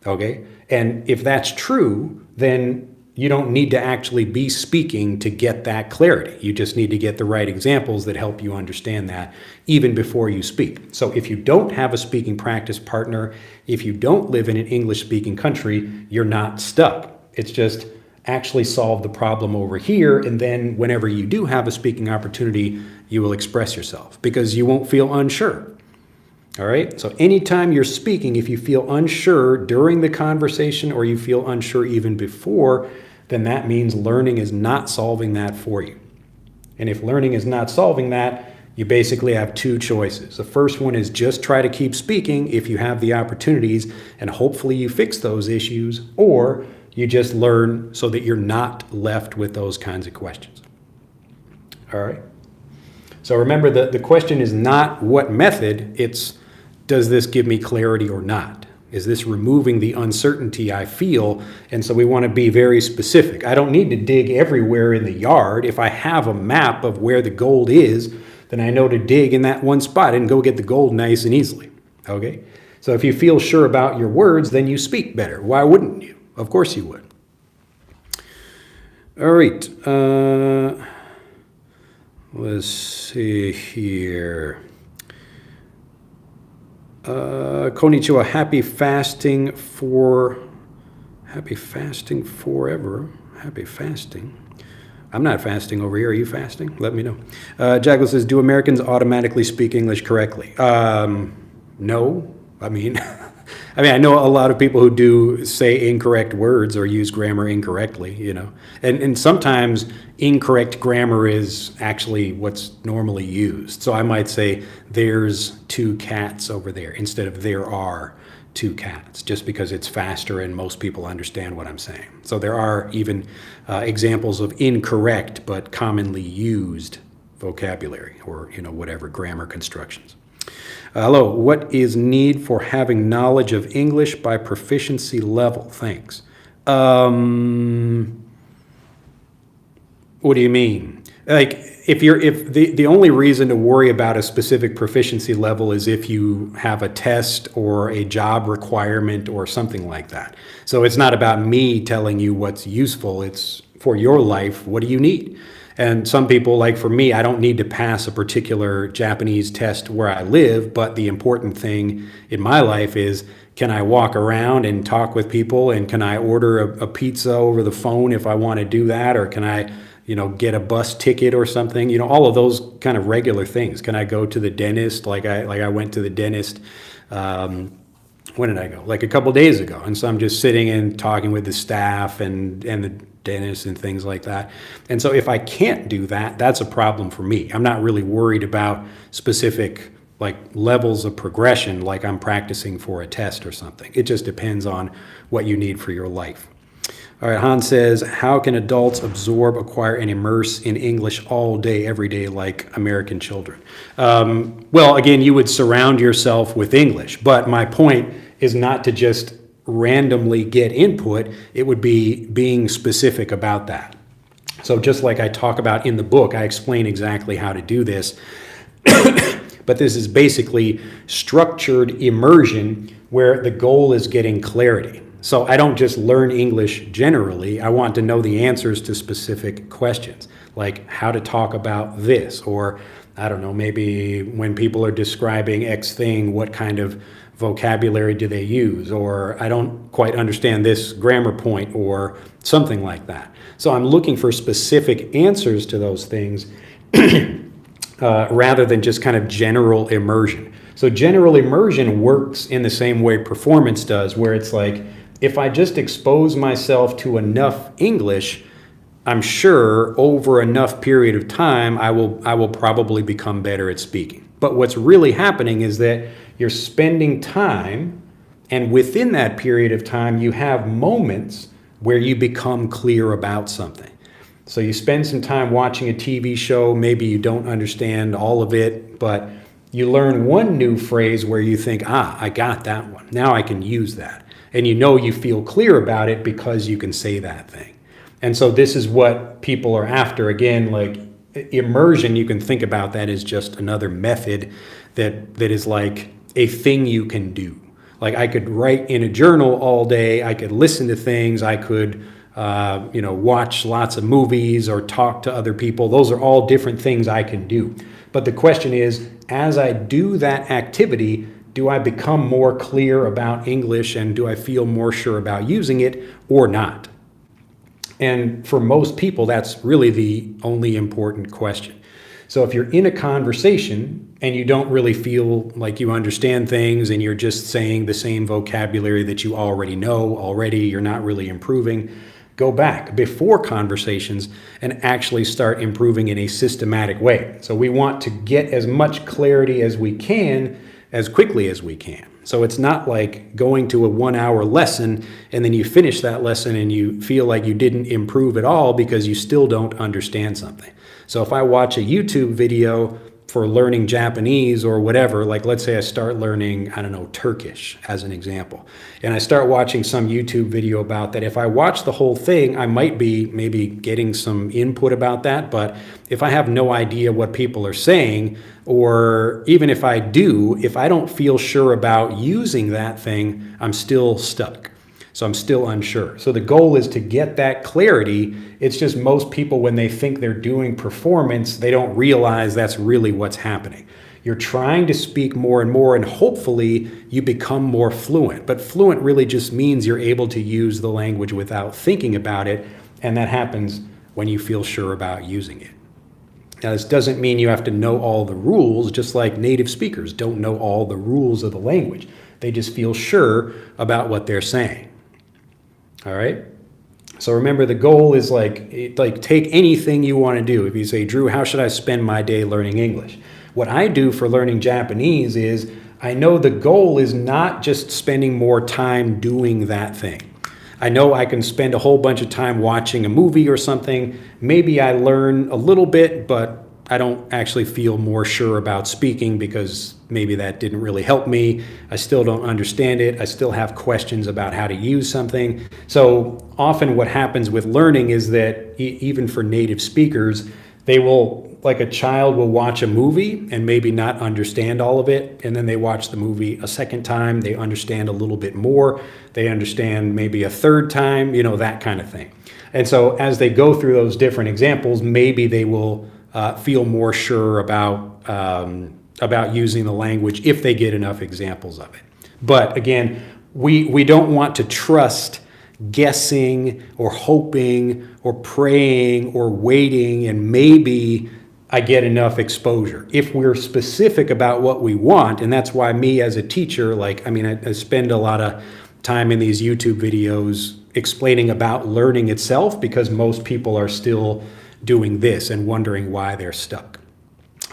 Okay? And if that's true, then you don't need to actually be speaking to get that clarity. You just need to get the right examples that help you understand that even before you speak. So if you don't have a speaking practice partner, if you don't live in an English-speaking country, you're not stuck. It's just actually solve the problem over here, and then whenever you do have a speaking opportunity, you will express yourself because you won't feel unsure. All right? So anytime you're speaking, if you feel unsure during the conversation or you feel unsure even before, then that means learning is not solving that for you. And if learning is not solving that, you basically have two choices. The first one is just try to keep speaking if you have the opportunities, and hopefully you fix those issues, or you just learn so that you're not left with those kinds of questions. All right? So remember, the question is not what method, it's does this give me clarity or not? Is this removing the uncertainty I feel? And so we want to be very specific. I don't need to dig everywhere in the yard. If I have a map of where the gold is, then I know to dig in that one spot and go get the gold nice and easily. Okay? So if you feel sure about your words, then you speak better. Why wouldn't you? Of course you would. All right. Let's see here. Konnichiwa, happy fasting forever. Happy fasting. I'm not fasting over here. Are you fasting? Let me know. Jackal says, do Americans automatically speak English correctly? No. I mean, I know a lot of people who do say incorrect words or use grammar incorrectly, you know. And sometimes incorrect grammar is actually what's normally used. So I might say, there's two cats over there instead of there are two cats, just because it's faster and most people understand what I'm saying. So there are even examples of incorrect but commonly used vocabulary or, whatever grammar constructions. Hello, what is need for having knowledge of English by proficiency level? Thanks. What do you mean? Like, if the only reason to worry about a specific proficiency level is if you have a test or a job requirement or something like that. So it's not about me telling you what's useful. It's for your life. What do you need? And some people, like for me, I don't need to pass a particular Japanese test where I live, but the important thing in my life is, can I walk around and talk with people, and can I order a pizza over the phone if I want to do that, or can I, get a bus ticket or something, all of those kind of regular things. Can I go to the dentist? Like I went to the dentist, when did I go? Like a couple days ago. And so I'm just sitting and talking with the staff and the dentist and things like that. And so if I can't do that, that's a problem for me. I'm not really worried about specific like levels of progression, like I'm practicing for a test or something. It just depends on what you need for your life. All right, Hans says, how can adults absorb, acquire, and immerse in English all day, every day, like American children? Well, again, you would surround yourself with English, but my point is not to just randomly get input. It would be being specific about that. So just like I talk about in the book, I explain exactly how to do this. But this is basically structured immersion where the goal is getting clarity. So I don't just learn English generally. I want to know the answers to specific questions, like how to talk about this, or I don't know, maybe when people are describing X thing, what kind of vocabulary do they use? Or I don't quite understand this grammar point, or something like that. So I'm looking for specific answers to those things rather than just kind of general immersion. So general immersion works in the same way performance does, where it's like, if I just expose myself to enough English, I'm sure over enough period of time, I will probably become better at speaking. But what's really happening is that you're spending time, and within that period of time, you have moments where you become clear about something. So you spend some time watching a TV show, maybe you don't understand all of it, but you learn one new phrase where you think, I got that one. Now I can use that. And you feel clear about it because you can say that thing. And so this is what people are after. Again, like immersion, you can think about that as just another method that is like a thing you can do. Like I could write in a journal all day, I could listen to things, I could watch lots of movies or talk to other people. Those are all different things I can do. But the question is, as I do that activity, do I become more clear about English, and do I feel more sure about using it or not? And for most people, that's really the only important question. So if you're in a conversation and you don't really feel like you understand things and you're just saying the same vocabulary that you already know already, you're not really improving, go back before conversations and actually start improving in a systematic way. So we want to get as much clarity as we can as quickly as we can. So it's not like going to a 1-hour lesson and then you finish that lesson and you feel like you didn't improve at all because you still don't understand something. So if I watch a YouTube video for learning Japanese or whatever, like let's say I start learning, Turkish as an example, and I start watching some YouTube video about that. If I watch the whole thing, I might be maybe getting some input about that, but if I have no idea what people are saying, or even if I do, if I don't feel sure about using that thing, I'm still stuck. So I'm still unsure. So the goal is to get that clarity. It's just most people, when they think they're doing performance, they don't realize that's really what's happening. You're trying to speak more and more, and hopefully you become more fluent. But fluent really just means you're able to use the language without thinking about it, and that happens when you feel sure about using it. Now, this doesn't mean you have to know all the rules, just like native speakers don't know all the rules of the language. They just feel sure about what they're saying. All right? So remember, the goal is like take anything you want to do. If you say, Drew, how should I spend my day learning English? What I do for learning Japanese is I know the goal is not just spending more time doing that thing. I know I can spend a whole bunch of time watching a movie or something. Maybe I learn a little bit, but I don't actually feel more sure about speaking because maybe that didn't really help me. I still don't understand it. I still have questions about how to use something. So often what happens with learning is that even for native speakers, they will like a child will watch a movie and maybe not understand all of it, and then they watch the movie a second time, they understand a little bit more, they understand maybe a third time, that kind of thing. And so as they go through those different examples, maybe they will feel more sure about using the language if they get enough examples of it. But again, we don't want to trust guessing or hoping or praying or waiting and maybe I get enough exposure. If we're specific about what we want, and that's why me as a teacher, I spend a lot of time in these YouTube videos explaining about learning itself because most people are still doing this and wondering why they're stuck.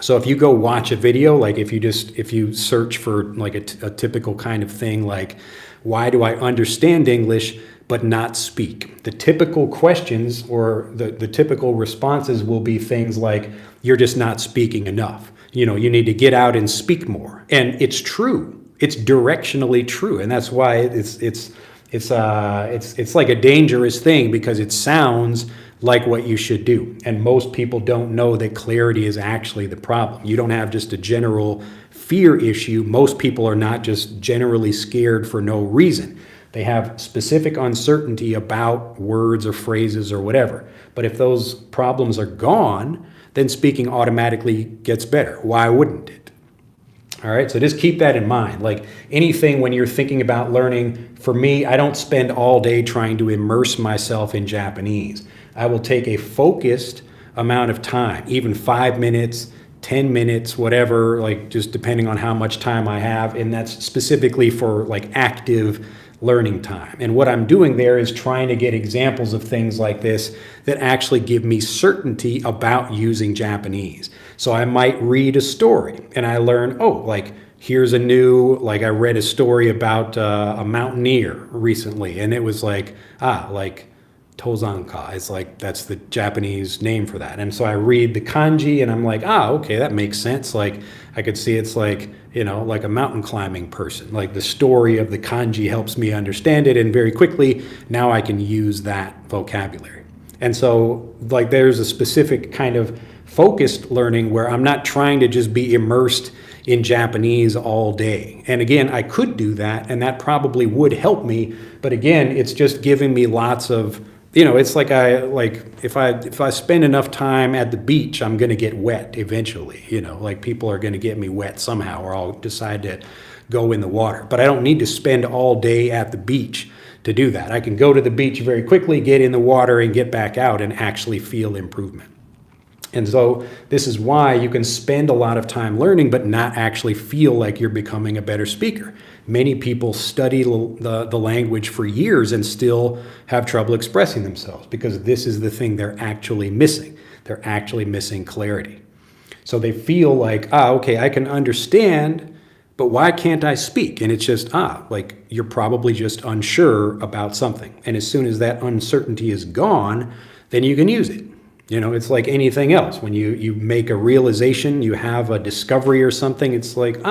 So if you go watch a video, like if you search for like a typical kind of thing, like why do I understand English but not speak? The typical questions or the typical responses will be things like, you're just not speaking enough. You need to get out and speak more. And it's true. It's directionally true. And that's why it's like a dangerous thing because it sounds like what you should do. And most people don't know that clarity is actually the problem. You don't have just a general fear issue. Most people are not just generally scared for no reason. They have specific uncertainty about words or phrases or whatever. But if those problems are gone, then speaking automatically gets better. Why wouldn't it? All right, so just keep that in mind. Like anything when you're thinking about learning, for me, I don't spend all day trying to immerse myself in Japanese. I will take a focused amount of time, even 5 minutes, 10 minutes, whatever, like just depending on how much time I have. And that's specifically for like active learning time. And what I'm doing there is trying to get examples of things like this that actually give me certainty about using Japanese. So I might read a story and I learn, here's a new, I read a story about a mountaineer recently, and it was Tozanka. It's that's the Japanese name for that. And so I read the kanji and I'm like, okay, that makes sense. I could see it's like a mountain climbing person. Like the story of the kanji helps me understand it, and very quickly now I can use that vocabulary. And so there's a specific kind of focused learning where I'm not trying to just be immersed in Japanese all day. And again, I could do that and that probably would help me, but again, it's just giving me lots of, it's if I spend enough time at the beach, I'm going to get wet eventually, people are going to get me wet somehow, or I'll decide to go in the water. But I don't need to spend all day at the beach to do that. I can go to the beach very quickly, get in the water and get back out and actually feel improvement. And so this is why you can spend a lot of time learning but not actually feel like you're becoming a better speaker. Many people study the language for years and still have trouble expressing themselves because this is the thing they're actually missing. They're actually missing clarity. So they feel like, okay, I can understand, but why can't I speak? And it's just, you're probably just unsure about something. And as soon as that uncertainty is gone, then you can use it. It's like anything else. When you make a realization, you have a discovery or something, it's like,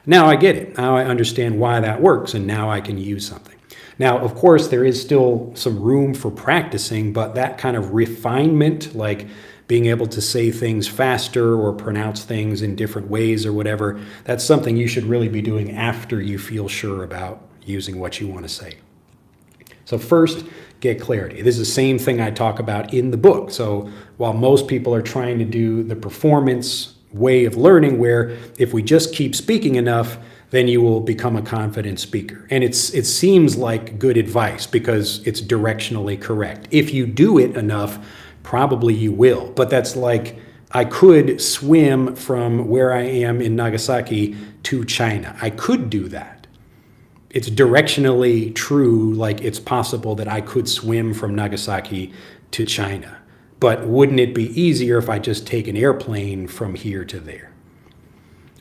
now I get it. Now I understand why that works, and now I can use something. Now, of course, there is still some room for practicing, but that kind of refinement, like being able to say things faster or pronounce things in different ways or whatever, that's something you should really be doing after you feel sure about using what you want to say. So first, get clarity. This is the same thing I talk about in the book. So while most people are trying to do the performance way of learning, where if we just keep speaking enough, then you will become a confident speaker. And it seems like good advice because it's directionally correct. If you do it enough, probably you will. But that's like, I could swim from where I am in Nagasaki to China. I could do that. It's directionally true, like it's possible that I could swim from Nagasaki to China. But wouldn't it be easier if I just take an airplane from here to there?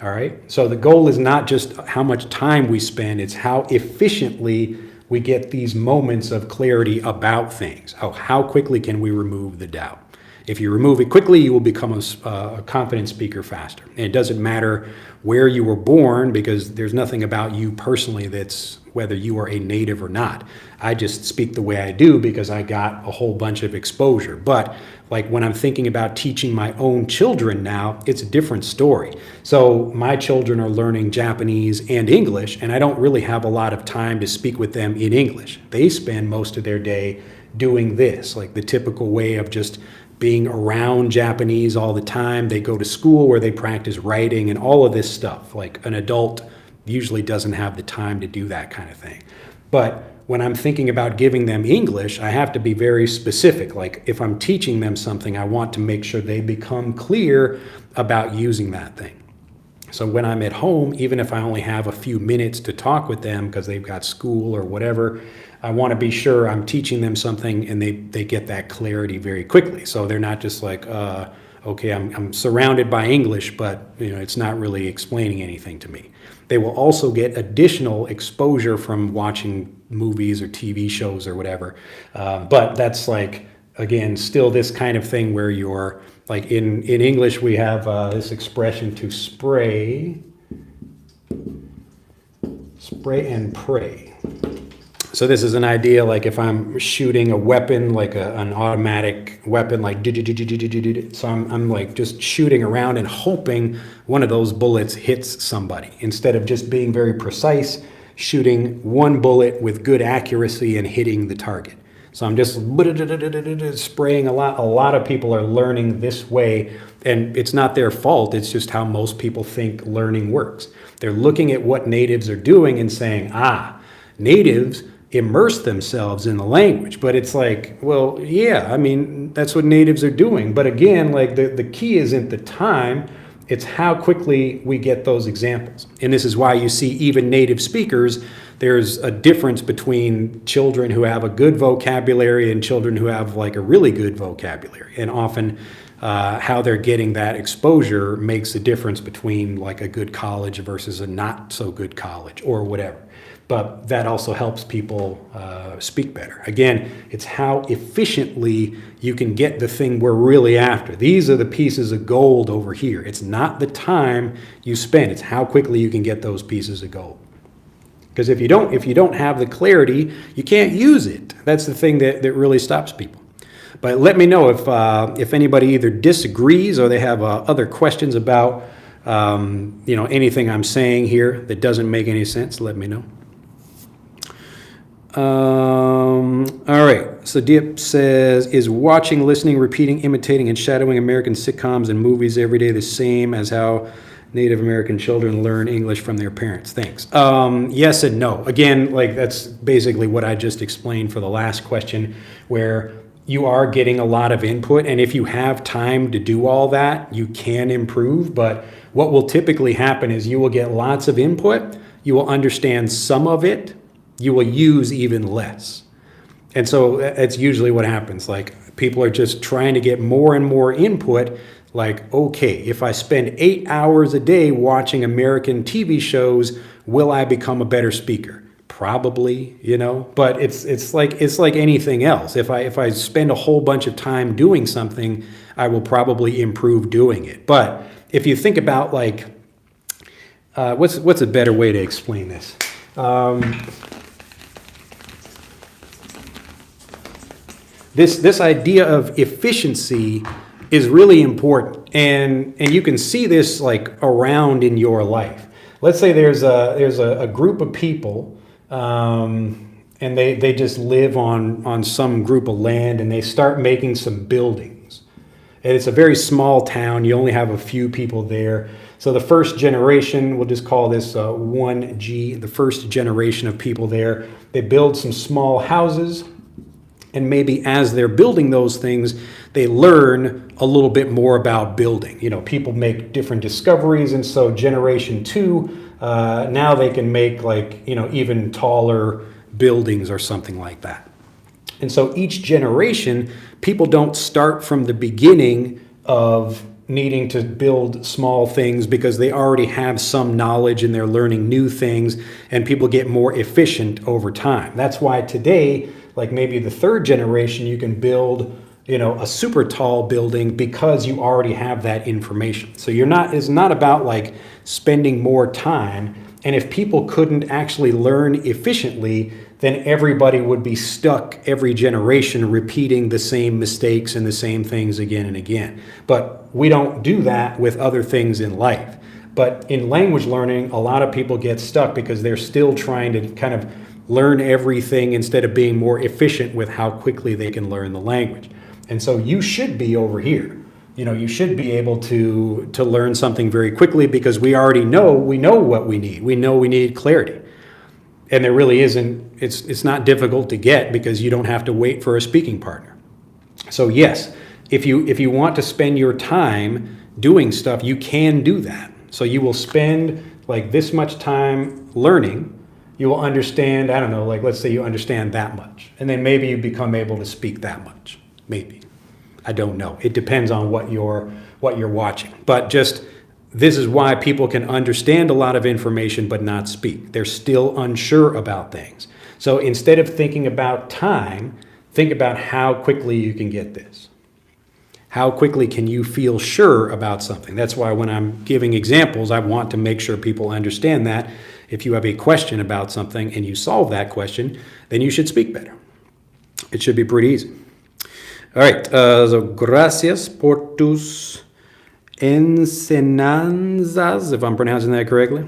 All right? So the goal is not just how much time we spend, it's how efficiently we get these moments of clarity about things. How quickly can we remove the doubt? If you remove it quickly, you will become a confident speaker faster. And it doesn't matter where you were born, because there's nothing about you personally that's whether you are a native or not. I just speak the way I do because I got a whole bunch of exposure. But like when I'm thinking about teaching my own children now, it's a different story. So my children are learning Japanese and English, and I don't really have a lot of time to speak with them in English. They spend most of their day doing this, like the typical way of just being around Japanese all the time. They go to school where they practice writing and all of this stuff. Like an adult usually doesn't have the time to do that kind of thing. But when I'm thinking about giving them English, I have to be very specific. Like if I'm teaching them something, I want to make sure they become clear about using that thing. So when I'm at home, even if I only have a few minutes to talk with them because they've got school or whatever, I want to be sure I'm teaching them something and they get that clarity very quickly. So they're not just like, okay, I'm surrounded by English, but it's not really explaining anything to me. They will also get additional exposure from watching movies or TV shows or whatever. But that's like, again, still this kind of thing where you're like in English, we have this expression to spray and pray. So this is an idea like if I'm shooting a weapon, like an automatic weapon, like so I'm like just shooting around and hoping one of those bullets hits somebody instead of just being very precise, shooting one bullet with good accuracy and hitting the target. So I'm just spraying a lot. A lot of people are learning this way, and it's not their fault. It's just how most people think learning works. They're looking at what natives are doing and saying, natives immerse themselves in the language. But it's like, well, yeah, I mean, that's what natives are doing. But again, like the key isn't the time, it's how quickly we get those examples. And this is why you see even native speakers, there's a difference between children who have a good vocabulary and children who have like a really good vocabulary. And often how they're getting that exposure makes a difference between like a good college versus a not so good college or whatever. But that also helps people speak better. Again, it's how efficiently you can get the thing we're really after. These are the pieces of gold over here. It's not the time you spend, it's how quickly you can get those pieces of gold. Because if you don't have the clarity, you can't use it. That's the thing that really stops people. But let me know if anybody either disagrees or they have other questions about anything I'm saying here that doesn't make any sense. Let me know. All right. So Diep says, is watching, listening, repeating, imitating, and shadowing American sitcoms and movies every day the same as how Native American children learn English from their parents? Thanks. Yes and no. Again, like that's basically what I just explained for the last question, where you are getting a lot of input, and if you have time to do all that, you can improve. But what will typically happen is you will get lots of input, you will understand some of it, you will use even less. And so that's usually what happens. Like people are just trying to get more and more input. Like, okay, if I spend 8 hours a day watching American TV shows, will I become a better speaker? Probably, but it's like anything else. If I spend a whole bunch of time doing something, I will probably improve doing it. But if you think about like, what's a better way to explain this? This idea of efficiency is really important, and you can see this like around in your life. Let's say there's a group of people, and they just live on some group of land, and they start making some buildings. And it's a very small town. You only have a few people there. So the first generation, we'll just call this 1G, the first generation of people there, they build some small houses. And maybe as they're building those things, they learn a little bit more about building. People make different discoveries. And so generation 2, now they can make like, even taller buildings or something like that. And so each generation, people don't start from the beginning of needing to build small things because they already have some knowledge and they're learning new things, and people get more efficient over time. That's why today, like maybe the third generation, you can build a super tall building because you already have that information. So it's not about like spending more time. And if people couldn't actually learn efficiently, then everybody would be stuck every generation repeating the same mistakes and the same things again and again. But we don't do that with other things in life. But in language learning, a lot of people get stuck because they're still trying to kind of learn everything instead of being more efficient with how quickly they can learn the language. And so you should be over here. You should be able to learn something very quickly because we know what we need. We know we need clarity. And there really isn't, it's not difficult to get because you don't have to wait for a speaking partner. So yes, if you want to spend your time doing stuff, you can do that. So you will spend like this much time learning. You will understand, I don't know, like let's say you understand that much. And then maybe you become able to speak that much. Maybe. I don't know. It depends on what you're watching. But just this is why people can understand a lot of information but not speak. They're still unsure about things. So instead of thinking about time, think about how quickly you can get this. How quickly can you feel sure about something? That's why when I'm giving examples, I want to make sure people understand that if you have a question about something and you solve that question, then you should speak better. It should be pretty easy. All right, so gracias por tus enseñanzas, if I'm pronouncing that correctly.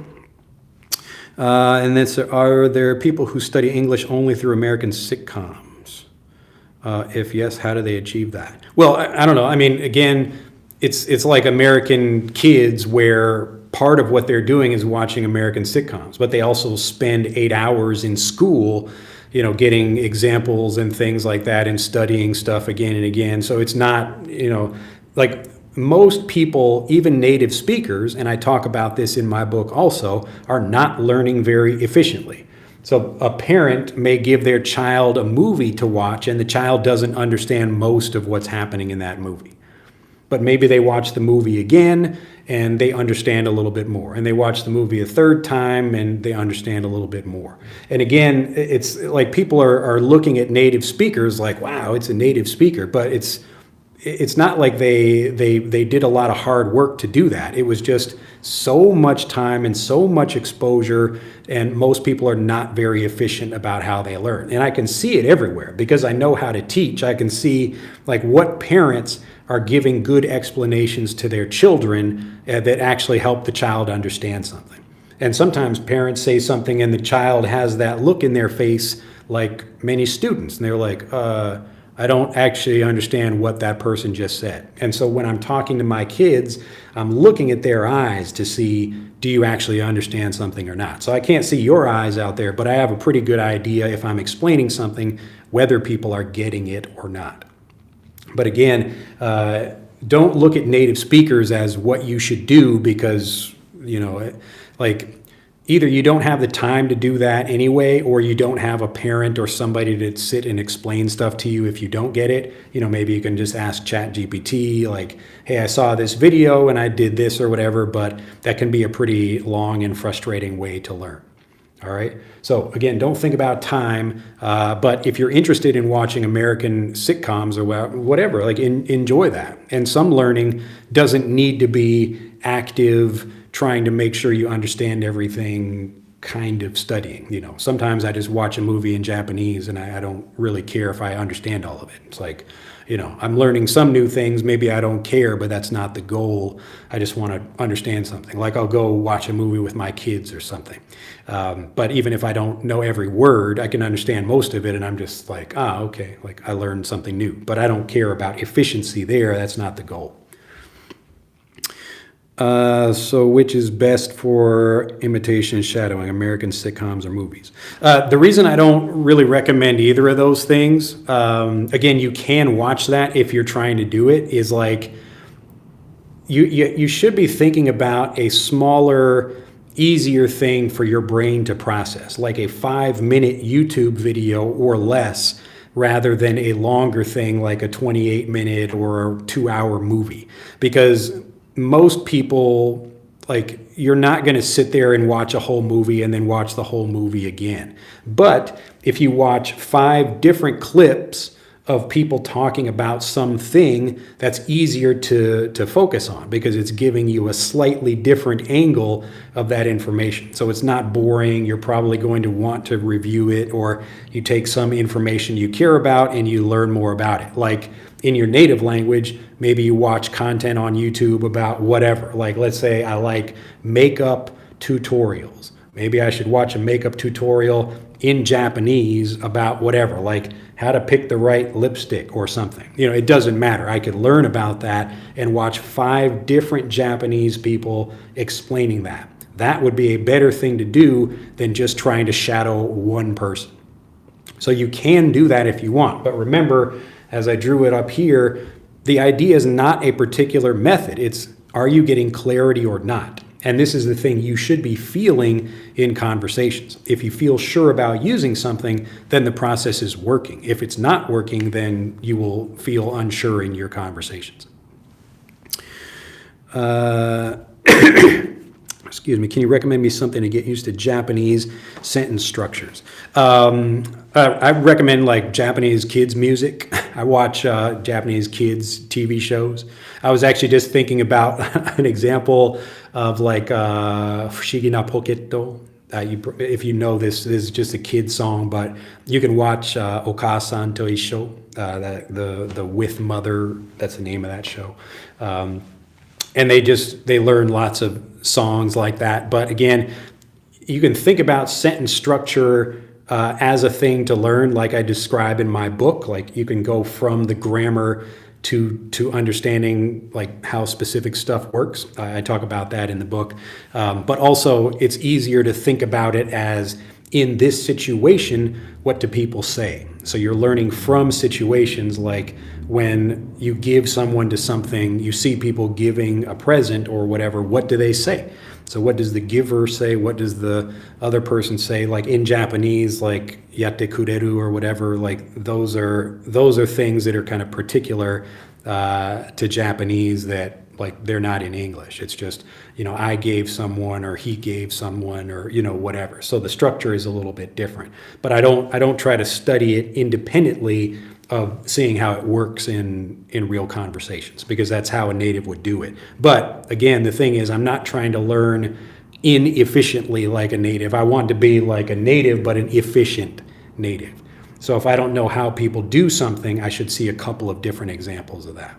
And then, are there people who study English only through American sitcoms? If yes, how do they achieve that? Well, I don't know. I mean, again, it's like American kids where part of what they're doing is watching American sitcoms, but they also spend 8 hours in school getting examples and things like that and studying stuff again and again. So it's not, like most people, even native speakers, and I talk about this in my book also, are not learning very efficiently. So a parent may give their child a movie to watch and the child doesn't understand most of what's happening in that movie. But maybe they watch the movie again and they understand a little bit more. And they watch the movie a third time and they understand a little bit more. And again, it's like people are looking at native speakers like, wow, it's a native speaker. But it's not like they did a lot of hard work to do that. It was just so much time and so much exposure, and most people are not very efficient about how they learn. And I can see it everywhere because I know how to teach. I can see like what parents are giving good explanations to their children that actually help the child understand something. And sometimes parents say something and the child has that look in their face like many students, and they're like, I don't actually understand what that person just said. And so when I'm talking to my kids, I'm looking at their eyes to see, do you actually understand something or not? So I can't see your eyes out there, but I have a pretty good idea if I'm explaining something, whether people are getting it or not. But again, don't look at native speakers as what you should do because, like either you don't have the time to do that anyway, or you don't have a parent or somebody to sit and explain stuff to you if you don't get it. Maybe you can just ask ChatGPT, like, hey, I saw this video and I did this or whatever, but that can be a pretty long and frustrating way to learn. All right. So again, don't think about time, but if you're interested in watching American sitcoms or whatever, like enjoy that. And some learning doesn't need to be active, trying to make sure you understand everything, kind of studying. Sometimes I just watch a movie in Japanese and I don't really care if I understand all of it. It's like, I'm learning some new things. Maybe I don't care, but that's not the goal. I just want to understand something. Like I'll go watch a movie with my kids or something. But even if I don't know every word, I can understand most of it. And I'm just like, okay, like I learned something new. But I don't care about efficiency there. That's not the goal. So which is best for imitation and shadowing, American sitcoms or movies? The reason I don't really recommend either of those things, again, you can watch that if you're trying to do it, is like you should be thinking about a smaller, easier thing for your brain to process, like a 5-minute YouTube video or less, rather than a longer thing like a 28-minute or a 2-hour movie. Because most people, like, you're not going to sit there and watch a whole movie and then watch the whole movie again. But if you watch 5 different clips of people talking about something that's easier to focus on because it's giving you a slightly different angle of that information. So it's not boring. You're probably going to want to review it, or you take some information you care about and you learn more about it. Like in your native language, maybe you watch content on YouTube about whatever. Like let's say I like makeup tutorials. Maybe I should watch a makeup tutorial in Japanese about whatever, like how to pick the right lipstick or something. It doesn't matter. I could learn about that and watch 5 different Japanese people explaining that. That would be a better thing to do than just trying to shadow one person. So you can do that if you want. But remember, as I drew it up here, the idea is not a particular method. It's, are you getting clarity or not? And this is the thing you should be feeling in conversations. If you feel sure about using something, then the process is working. If it's not working, then you will feel unsure in your conversations. Excuse me, can you recommend me something to get used to Japanese sentence structures? I recommend like Japanese kids music. I watch Japanese kids TV shows. I was actually just thinking about an example of like Fushigi na Poketo. If you know this is just a kid's song, but you can watch Okasan to Isho, the with mother, that's the name of that show. And they learn lots of songs like that. But again, you can think about sentence structure as a thing to learn, like I describe in my book. Like you can go from the grammar to understanding like how specific stuff works. I talk about that in the book. But also it's easier to think about it as, in this situation, what do people say? So you're learning from situations like when you give someone to something, you see people giving a present or whatever, what do they say? So what does the giver say? What does the other person say? Like in Japanese, like yatte kureru or whatever, like those are things that are kind of particular to Japanese that like they're not in English. It's just, I gave someone or he gave someone or, whatever. So the structure is a little bit different. But I don't try to study it independently of seeing how it works in real conversations, because that's how a native would do it. But again, the thing is, I'm not trying to learn inefficiently like a native. I want to be like a native, but an efficient native. So if I don't know how people do something, I should see a couple of different examples of that.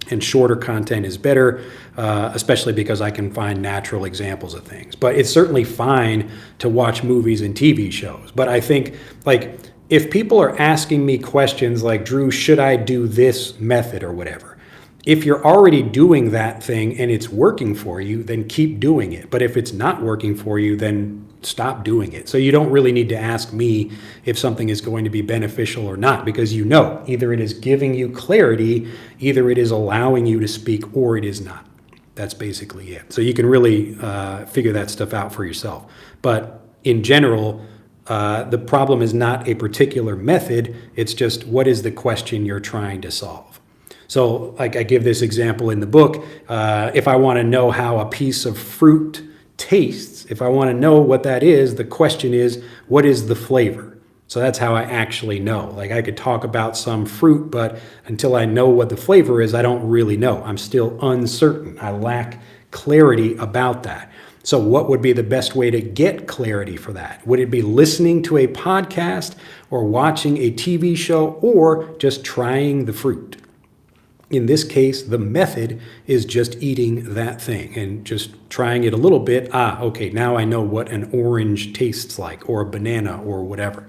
And shorter content is better, especially because I can find natural examples of things. But it's certainly fine to watch movies and TV shows. But I think, like, if people are asking me questions like, Drew, should I do this method or whatever? If you're already doing that thing and it's working for you, then keep doing it. But if it's not working for you, then stop doing it. So you don't really need to ask me if something is going to be beneficial or not, because either it is giving you clarity, either it is allowing you to speak, or it is not. That's basically it. So you can really figure that stuff out for yourself. But in general, the problem is not a particular method. It's just, what is the question you're trying to solve? So like I give this example in the book. If I want to know how a piece of fruit tastes, if I want to know what that is, the question is, what is the flavor? So that's how I actually know. Like I could talk about some fruit, but until I know what the flavor is, I don't really know. I'm still uncertain. I lack clarity about that. So what would be the best way to get clarity for that? Would it be listening to a podcast or watching a TV show or just trying the fruit? In this case, the method is just eating that thing and just trying it a little bit. Okay, now I know what an orange tastes like, or a banana or whatever.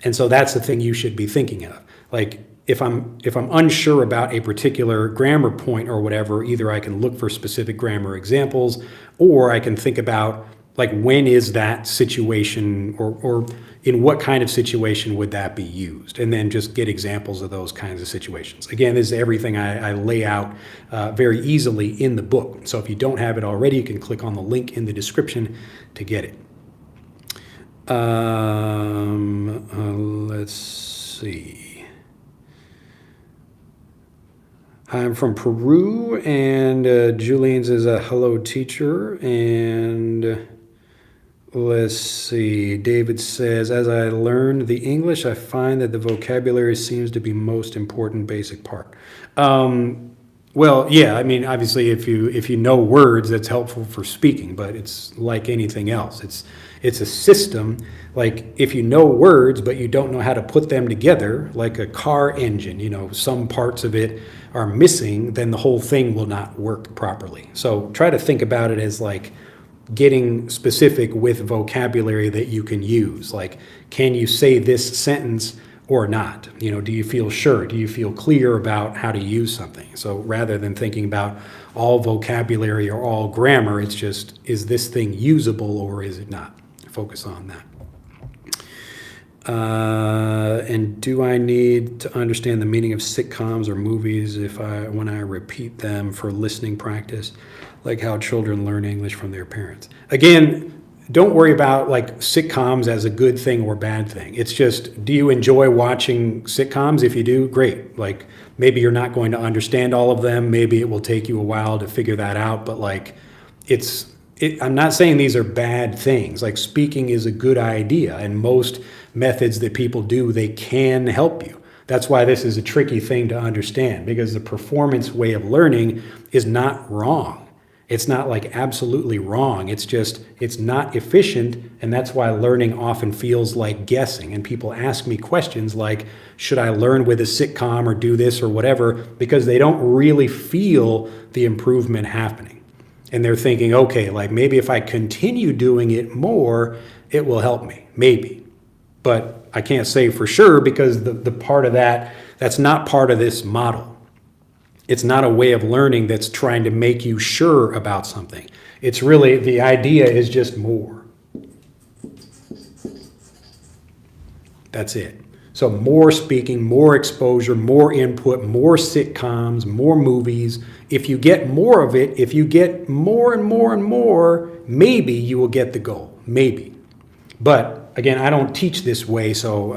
And so that's the thing you should be thinking of. Like if I'm unsure about a particular grammar point or whatever, either I can look for specific grammar examples, or I can think about like, when is that situation, or in what kind of situation would that be used? And then just get examples of those kinds of situations. Again, this is everything I lay out very easily in the book. So if you don't have it already, you can click on the link in the description to get it. Let's see. I'm from Peru, and Julian says, hello, teacher. And Let's see. David says, as I learn the English, I find that the vocabulary seems to be most important basic part. Well, yeah, I mean, obviously, if you know words, that's helpful for speaking, but it's like anything else. It's a system. Like if you know words, but you don't know how to put them together, like a car engine, some parts of it are missing, then the whole thing will not work properly. So try to think about it as like getting specific with vocabulary that you can use. Like, can you say this sentence or not? Do you feel sure? Do you feel clear about how to use something? So rather than thinking about all vocabulary or all grammar, it's just, is this thing usable or is it not? Focus on that. And do I need to understand the meaning of sitcoms or movies when I repeat them for listening practice, like how children learn English from their parents? Again, don't worry about like sitcoms as a good thing or bad thing. It's just, do you enjoy watching sitcoms? If you do, great. Like maybe you're not going to understand all of them. Maybe it will take you a while to figure that out. But like I'm not saying these are bad things. Like speaking is a good idea, and most methods that people do, they can help you. That's why this is a tricky thing to understand, because the performance way of learning is not wrong. It's not like absolutely wrong. It's just, it's not efficient, and that's why learning often feels like guessing. And people ask me questions like, should I learn with a sitcom or do this or whatever, because they don't really feel the improvement happening. And they're thinking, okay, like maybe if I continue doing it more, it will help me, maybe. But I can't say for sure, because the part of that's not part of this model. It's not a way of learning that's trying to make you sure about something. It's really, the idea is just more. That's it. So more speaking, more exposure, more input, more sitcoms, more movies. If you get more of it, if you get more and more and more, maybe you will get the goal, maybe. But again, I don't teach this way, so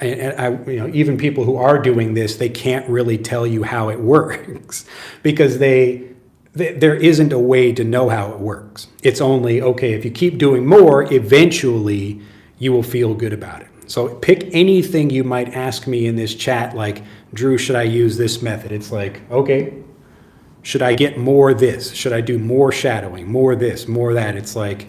even people who are doing this, they can't really tell you how it works because there isn't a way to know how it works. It's only, okay, if you keep doing more, eventually you will feel good about it. So pick anything you might ask me in this chat, like, Drew, should I use this method? It's like, okay, should I get more this? Should I do more shadowing, more this, more that? It's like,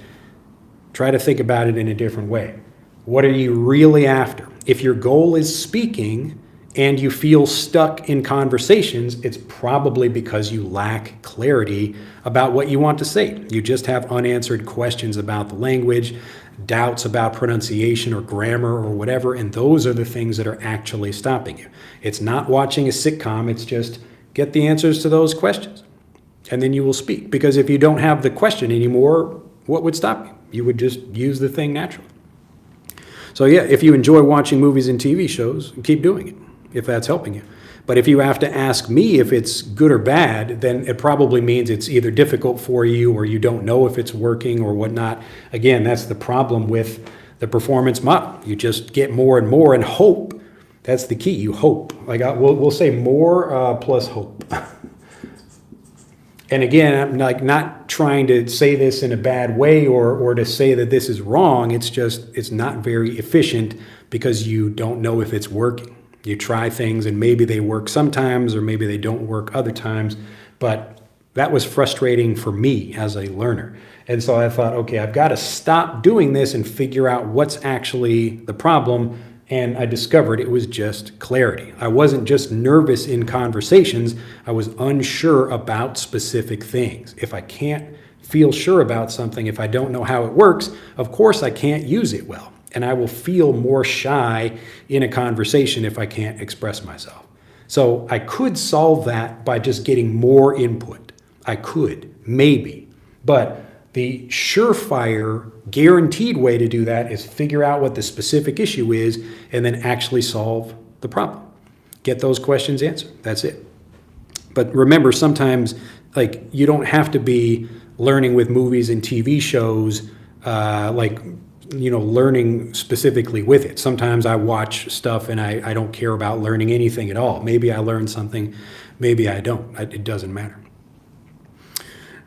try to think about it in a different way. What are you really after? If your goal is speaking and you feel stuck in conversations, it's probably because you lack clarity about what you want to say. You just have unanswered questions about the language, doubts about pronunciation or grammar or whatever, and those are the things that are actually stopping you. It's not watching a sitcom, it's just get the answers to those questions, and then you will speak. Because if you don't have the question anymore, what would stop you? You would just use the thing naturally. So yeah, if you enjoy watching movies and TV shows, keep doing it, if that's helping you. But if you have to ask me if it's good or bad, then it probably means it's either difficult for you or you don't know if it's working or whatnot. Again, that's the problem with the performance model. You just get more and more and hope. That's the key. You hope. Like we'll say more plus hope. And again, I'm like not trying to say this in a bad way or to say that this is wrong. It's just, it's not very efficient because you don't know if it's working. You try things and maybe they work sometimes or maybe they don't work other times. But that was frustrating for me as a learner. And so I thought, okay, I've got to stop doing this and figure out what's actually the problem. And I discovered it was just clarity. I wasn't just nervous in conversations. I was unsure about specific things. If I can't feel sure about something, if I don't know how it works, of course I can't use it well. And I will feel more shy in a conversation if I can't express myself. So I could solve that by just getting more input. I could, maybe. But the surefire, guaranteed way to do that is figure out what the specific issue is and then actually solve the problem. Get those questions answered. That's it. But remember, sometimes like you don't have to be learning with movies and TV shows, learning specifically with it. Sometimes I watch stuff and I don't care about learning anything at all. Maybe I learn something, maybe I don't. It doesn't matter.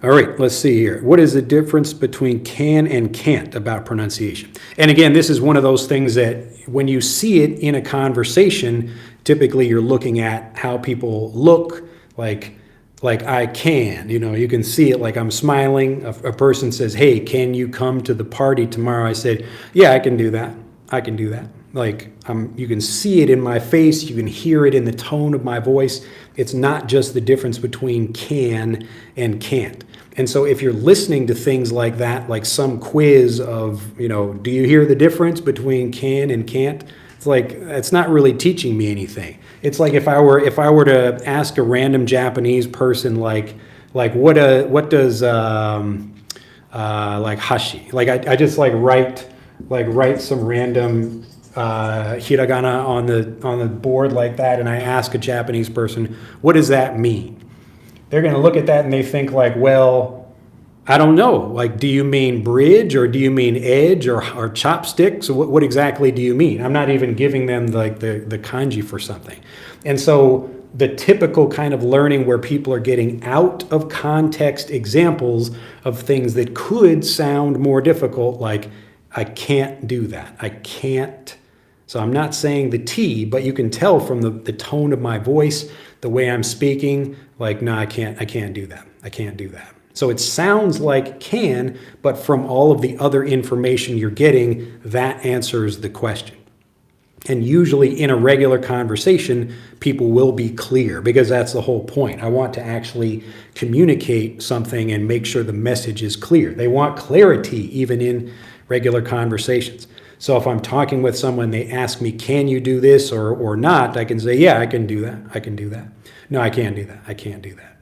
All right, let's see here. What is the difference between can and can't about pronunciation? And again, this is one of those things that when you see it in a conversation, typically you're looking at how people look, like I can, you can see it, like I'm smiling. A person says, hey, can you come to the party tomorrow? I said, yeah, I can do that. I can do that. Like you can see it in my face. You can hear it in the tone of my voice. It's not just the difference between can and can't. And so if you're listening to things like that, like some quiz of, do you hear the difference between can and can't? It's like, it's not really teaching me anything. It's like if I were to ask a random Japanese person, like what does like hashi? Like I just write some random hiragana on the board like that, and I ask a Japanese person, what does that mean? They're going to look at that and they think like, well, I don't know. Like, do you mean bridge or do you mean edge or chopsticks? What exactly do you mean? I'm not even giving them like the kanji for something. And so the typical kind of learning where people are getting out of context examples of things that could sound more difficult, like I can't do that. I can't. So I'm not saying the T, but you can tell from the tone of my voice, the way I'm speaking, like, no, I can't do that. I can't do that. So it sounds like can, but from all of the other information you're getting, that answers the question. And usually in a regular conversation, people will be clear because that's the whole point. I want to actually communicate something and make sure the message is clear. They want clarity even in regular conversations. So if I'm talking with someone, they ask me, can you do this or not? I can say, yeah, I can do that. I can do that. No, I can't do that. I can't do that.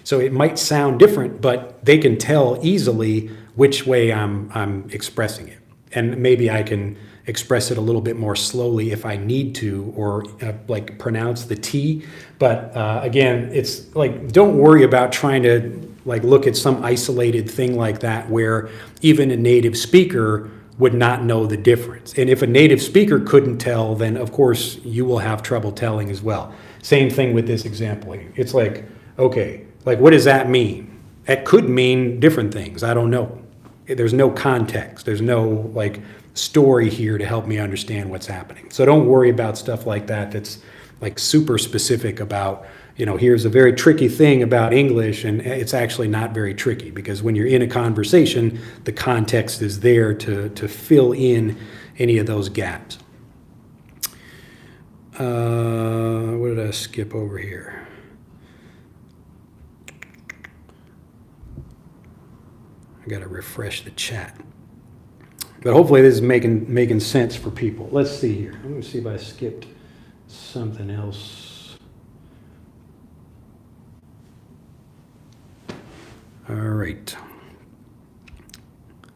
So it might sound different, but they can tell easily which way I'm expressing it. And maybe I can express it a little bit more slowly if I need to, or like pronounce the T. But again, it's like, don't worry about trying to like look at some isolated thing like that where even a native speaker would not know the difference. And if a native speaker couldn't tell, then of course you will have trouble telling as well. Same thing with this example here. It's like, okay, like what does that mean? It could mean different things. I don't know. There's no context. There's no like story here to help me understand what's happening. So don't worry about stuff like that that's like super specific about, here's a very tricky thing about English, and it's actually not very tricky because when you're in a conversation, the context is there to fill in any of those gaps. What did I skip over here? I got to refresh the chat. But hopefully this is making sense for people. Let's see here. Let me see if I skipped something else. All right.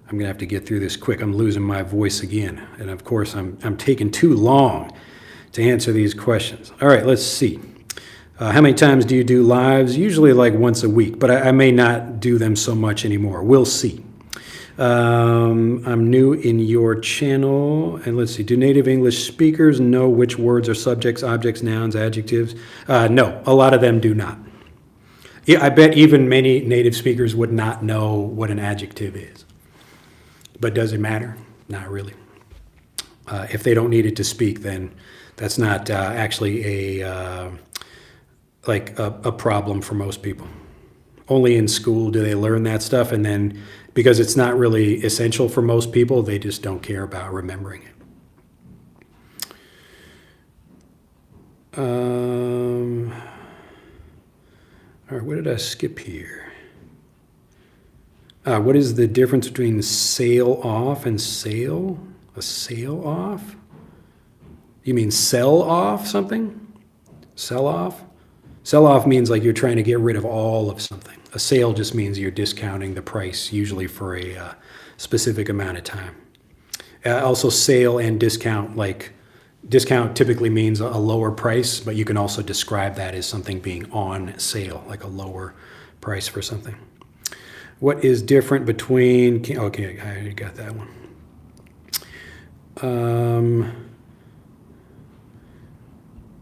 I'm going to have to get through this quick. I'm losing my voice again. And of course, I'm taking too long to answer these questions. All right, let's see. How many times do you do lives? Usually like once a week, but I may not do them so much anymore. We'll see. I'm new in your channel. And let's see, do native English speakers know which words are subjects, objects, nouns, adjectives? No, a lot of them do not. Yeah, I bet even many native speakers would not know what an adjective is. But does it matter? Not really. If they don't need it to speak, then that's not actually a problem for most people. Only in school do they learn that stuff, and then because it's not really essential for most people, they just don't care about remembering it. All right, what did I skip here? What is the difference between sail off and sail? A sail off? You mean sell off something? Sell off? Sell off means like you're trying to get rid of all of something. A sale just means you're discounting the price, usually for a specific amount of time. Also sale and discount, like discount typically means a lower price, but you can also describe that as something being on sale, like a lower price for something. What is different between, okay, I already got that one.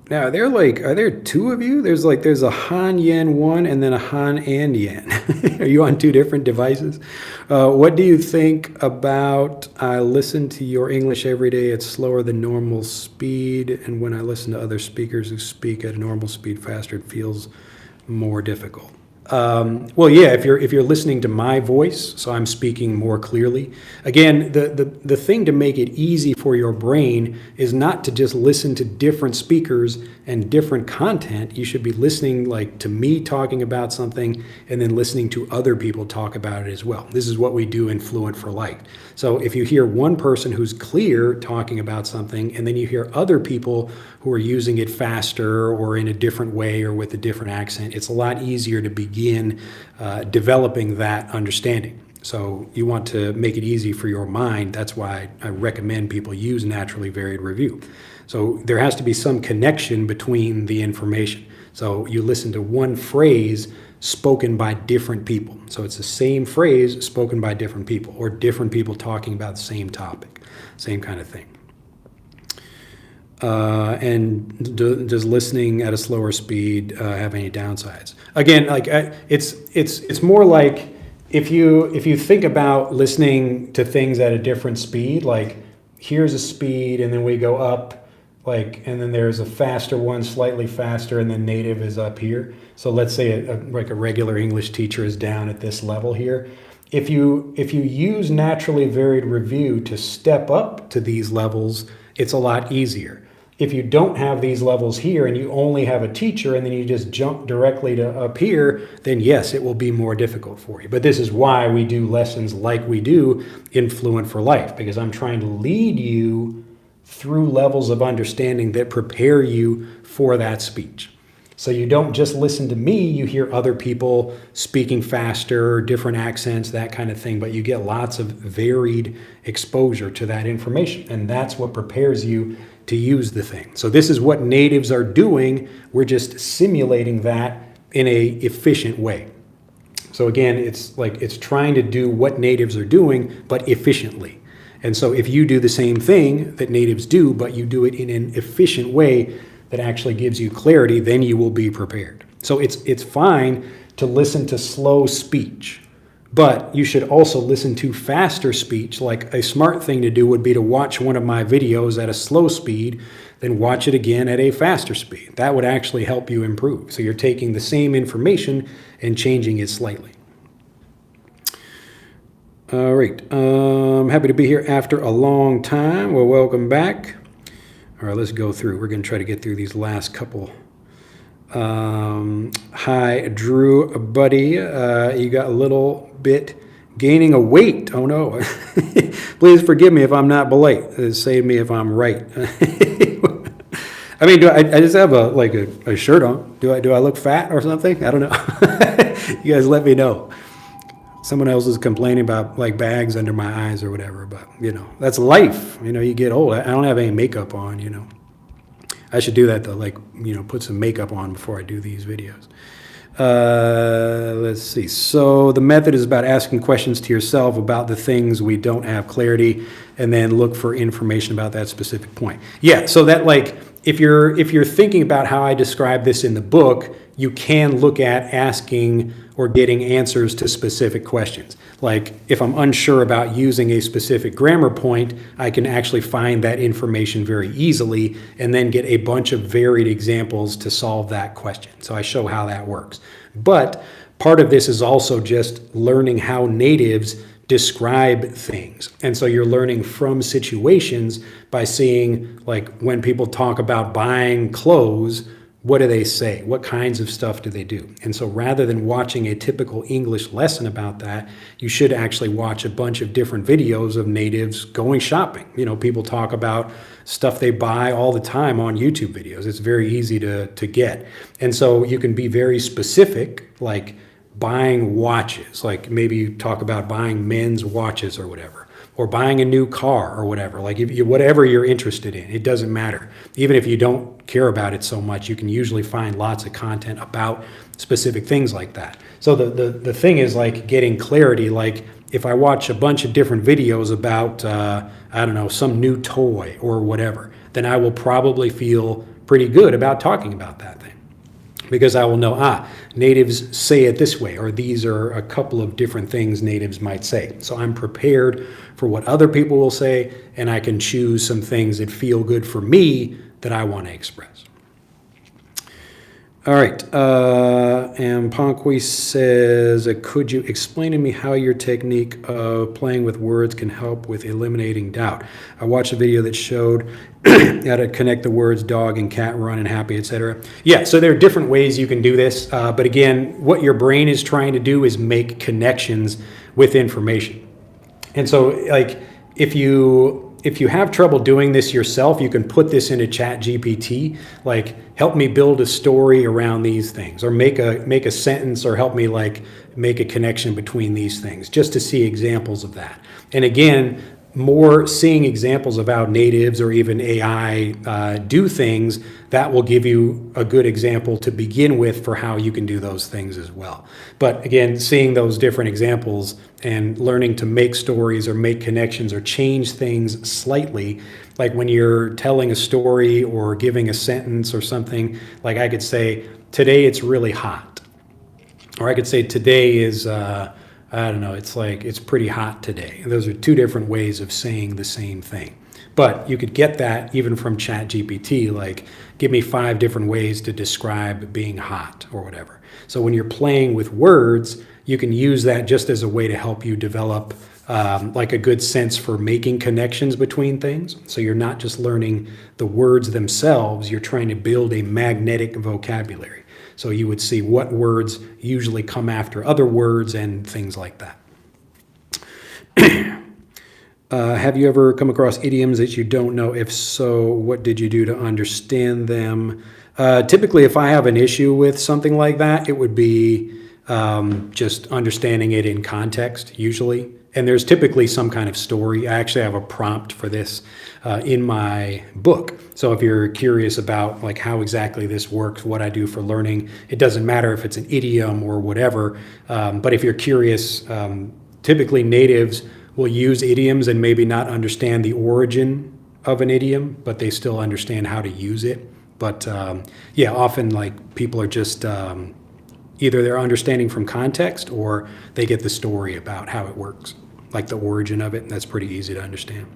Now, are there two of you? There's a Han Yen 1 and then a Han and Yen. Are you on two different devices? What do you think about I listen to your English every day? It's slower than normal speed. And when I listen to other speakers who speak at a normal speed faster, it feels more difficult. Well, yeah, if you're listening to my voice, so I'm speaking more clearly. Again, the thing to make it easy for your brain is not to just listen to different speakers and different content. You should be listening like to me talking about something and then listening to other people talk about it as well. This is what we do in Fluent for Life. So if you hear one person who's clear talking about something and then you hear other people who are using it faster or in a different way or with a different accent, it's a lot easier to begin developing that understanding. So you want to make it easy for your mind. That's why I recommend people use naturally varied review. So there has to be some connection between the information. So you listen to one phrase spoken by different people. So it's the same phrase spoken by different people or different people talking about the same topic, same kind of thing. And does listening at a slower speed have any downsides? Again, like it's more like if you think about listening to things at a different speed, like here's a speed and then we go up, like, and then there's a faster one, slightly faster, and then native is up here. So let's say like a regular English teacher is down at this level here. If you use naturally varied review to step up to these levels, it's a lot easier. If you don't have these levels here and you only have a teacher and then you just jump directly to up here, then yes, it will be more difficult for you. But this is why we do lessons like we do in Fluent for Life, because I'm trying to lead you through levels of understanding that prepare you for that speech. So you don't just listen to me, you hear other people speaking faster, different accents, that kind of thing, but you get lots of varied exposure to that information. And that's what prepares you to use the thing. So this is what natives are doing. We're just simulating that in a efficient way. So again, it's trying to do what natives are doing, but efficiently. And so if you do the same thing that natives do, but you do it in an efficient way that actually gives you clarity, then you will be prepared. So it's fine to listen to slow speech, but you should also listen to faster speech. Like a smart thing to do would be to watch one of my videos at a slow speed, then watch it again at a faster speed. That would actually help you improve. So you're taking the same information and changing it slightly. All right, happy to be here after a long time. Well, welcome back. All right, let's go through. We're going to try to get through these last couple. Hi, Drew, buddy. You got a little bit gaining a weight. Oh, no. Please forgive me if I'm not polite. Save me if I'm right. I mean, I just have a shirt on. Do I look fat or something? I don't know. You guys let me know. Someone else is complaining about like bags under my eyes or whatever, but that's life. You get old. I don't have any makeup on, I should do that though, like, put some makeup on before I do these videos. Let's see. So the method is about asking questions to yourself about the things we don't have clarity and then look for information about that specific point. Yeah, so that like, if you're thinking about how I describe this in the book, you can look at asking or getting answers to specific questions. Like if I'm unsure about using a specific grammar point, I can actually find that information very easily and then get a bunch of varied examples to solve that question. So I show how that works. But part of this is also just learning how natives describe things. And so you're learning from situations by seeing like when people talk about buying clothes, what do they say? What kinds of stuff do they do? And so rather than watching a typical English lesson about that, you should actually watch a bunch of different videos of natives going shopping. People talk about stuff they buy all the time on YouTube videos. It's very easy to get. And so you can be very specific, like buying watches. Like maybe you talk about buying men's watches or whatever, or buying a new car or whatever. Like whatever you're interested in, it doesn't matter. Even if you don't care about it so much, you can usually find lots of content about specific things like that. So the thing is like getting clarity. Like if I watch a bunch of different videos about, I don't know, some new toy or whatever, then I will probably feel pretty good about talking about that thing. Because I will know, natives say it this way, or these are a couple of different things natives might say. So I'm prepared for what other people will say, and I can choose some things that feel good for me that I want to express. All right, and Pourquoi says, could you explain to me how your technique of playing with words can help with eliminating doubt? I watched a video that showed how to connect the words dog and cat, run and happy, etc. Yeah, so there are different ways you can do this, but again, what your brain is trying to do is make connections with information. And so, like, if you have trouble doing this yourself, you can put this into ChatGPT, like, help me build a story around these things, or make a sentence, or help me like make a connection between these things, just to see examples of that. And again, more seeing examples of how natives or even AI do things, that will give you a good example to begin with for how you can do those things as well. But again, seeing those different examples and learning to make stories or make connections or change things slightly, like when you're telling a story or giving a sentence or something, like I could say, today it's really hot. Or I could say, today is, I don't know, it's pretty hot today. And those are two different ways of saying the same thing. But you could get that even from ChatGPT, like, give me 5 different ways to describe being hot or whatever. So when you're playing with words, you can use that just as a way to help you develop like a good sense for making connections between things. So you're not just learning the words themselves, you're trying to build a magnetic vocabulary. So you would see what words usually come after other words and things like that. Have you ever come across idioms that you don't know? If so, what did you do to understand them? Typically, if I have an issue with something like that, it would be just understanding it in context, usually. And there's typically some kind of story. I actually have a prompt for this in my book. So if you're curious about like how exactly this works, what I do for learning, it doesn't matter if it's an idiom or whatever. But if you're curious, typically natives will use idioms and maybe not understand the origin of an idiom, but they still understand how to use it. But yeah, often like people are just either they're understanding from context or they get the story about how it works, like the origin of it, and that's pretty easy to understand.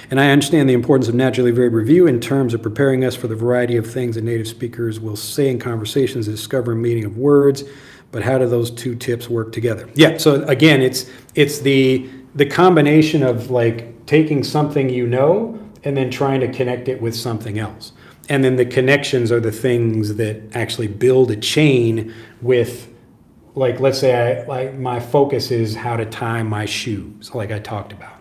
And I understand the importance of naturally varied review in terms of preparing us for the variety of things that native speakers will say in conversations to discover meaning of words, but how do those two tips work together? Yeah, so again, it's the combination of like taking something you know and then trying to connect it with something else. And then the connections are the things that actually build a chain with, like, let's say my focus is how to tie my shoes, like I talked about.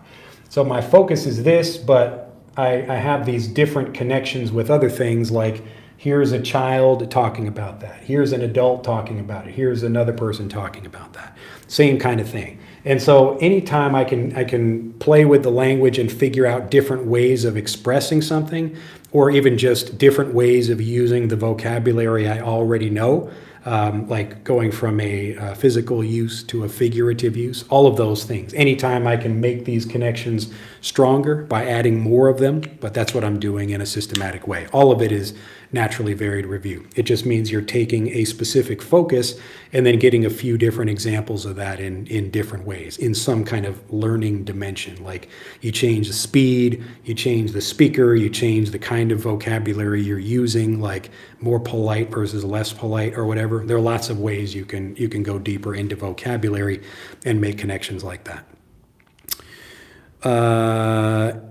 So my focus is this, but I have these different connections with other things, like here's a child talking about that. Here's an adult talking about it. Here's another person talking about that. Same kind of thing. And so anytime I can play with the language and figure out different ways of expressing something, or even just different ways of using the vocabulary I already know, like going from a physical use to a figurative use, all of those things. Anytime I can make these connections stronger by adding more of them, but that's what I'm doing in a systematic way. All of it is naturally varied review. It just means you're taking a specific focus and then getting a few different examples of that in different ways, in some kind of learning dimension. Like you change the speed, you change the speaker, you change the kind of vocabulary you're using, like more polite versus less polite or whatever. There are lots of ways you can go deeper into vocabulary and make connections like that.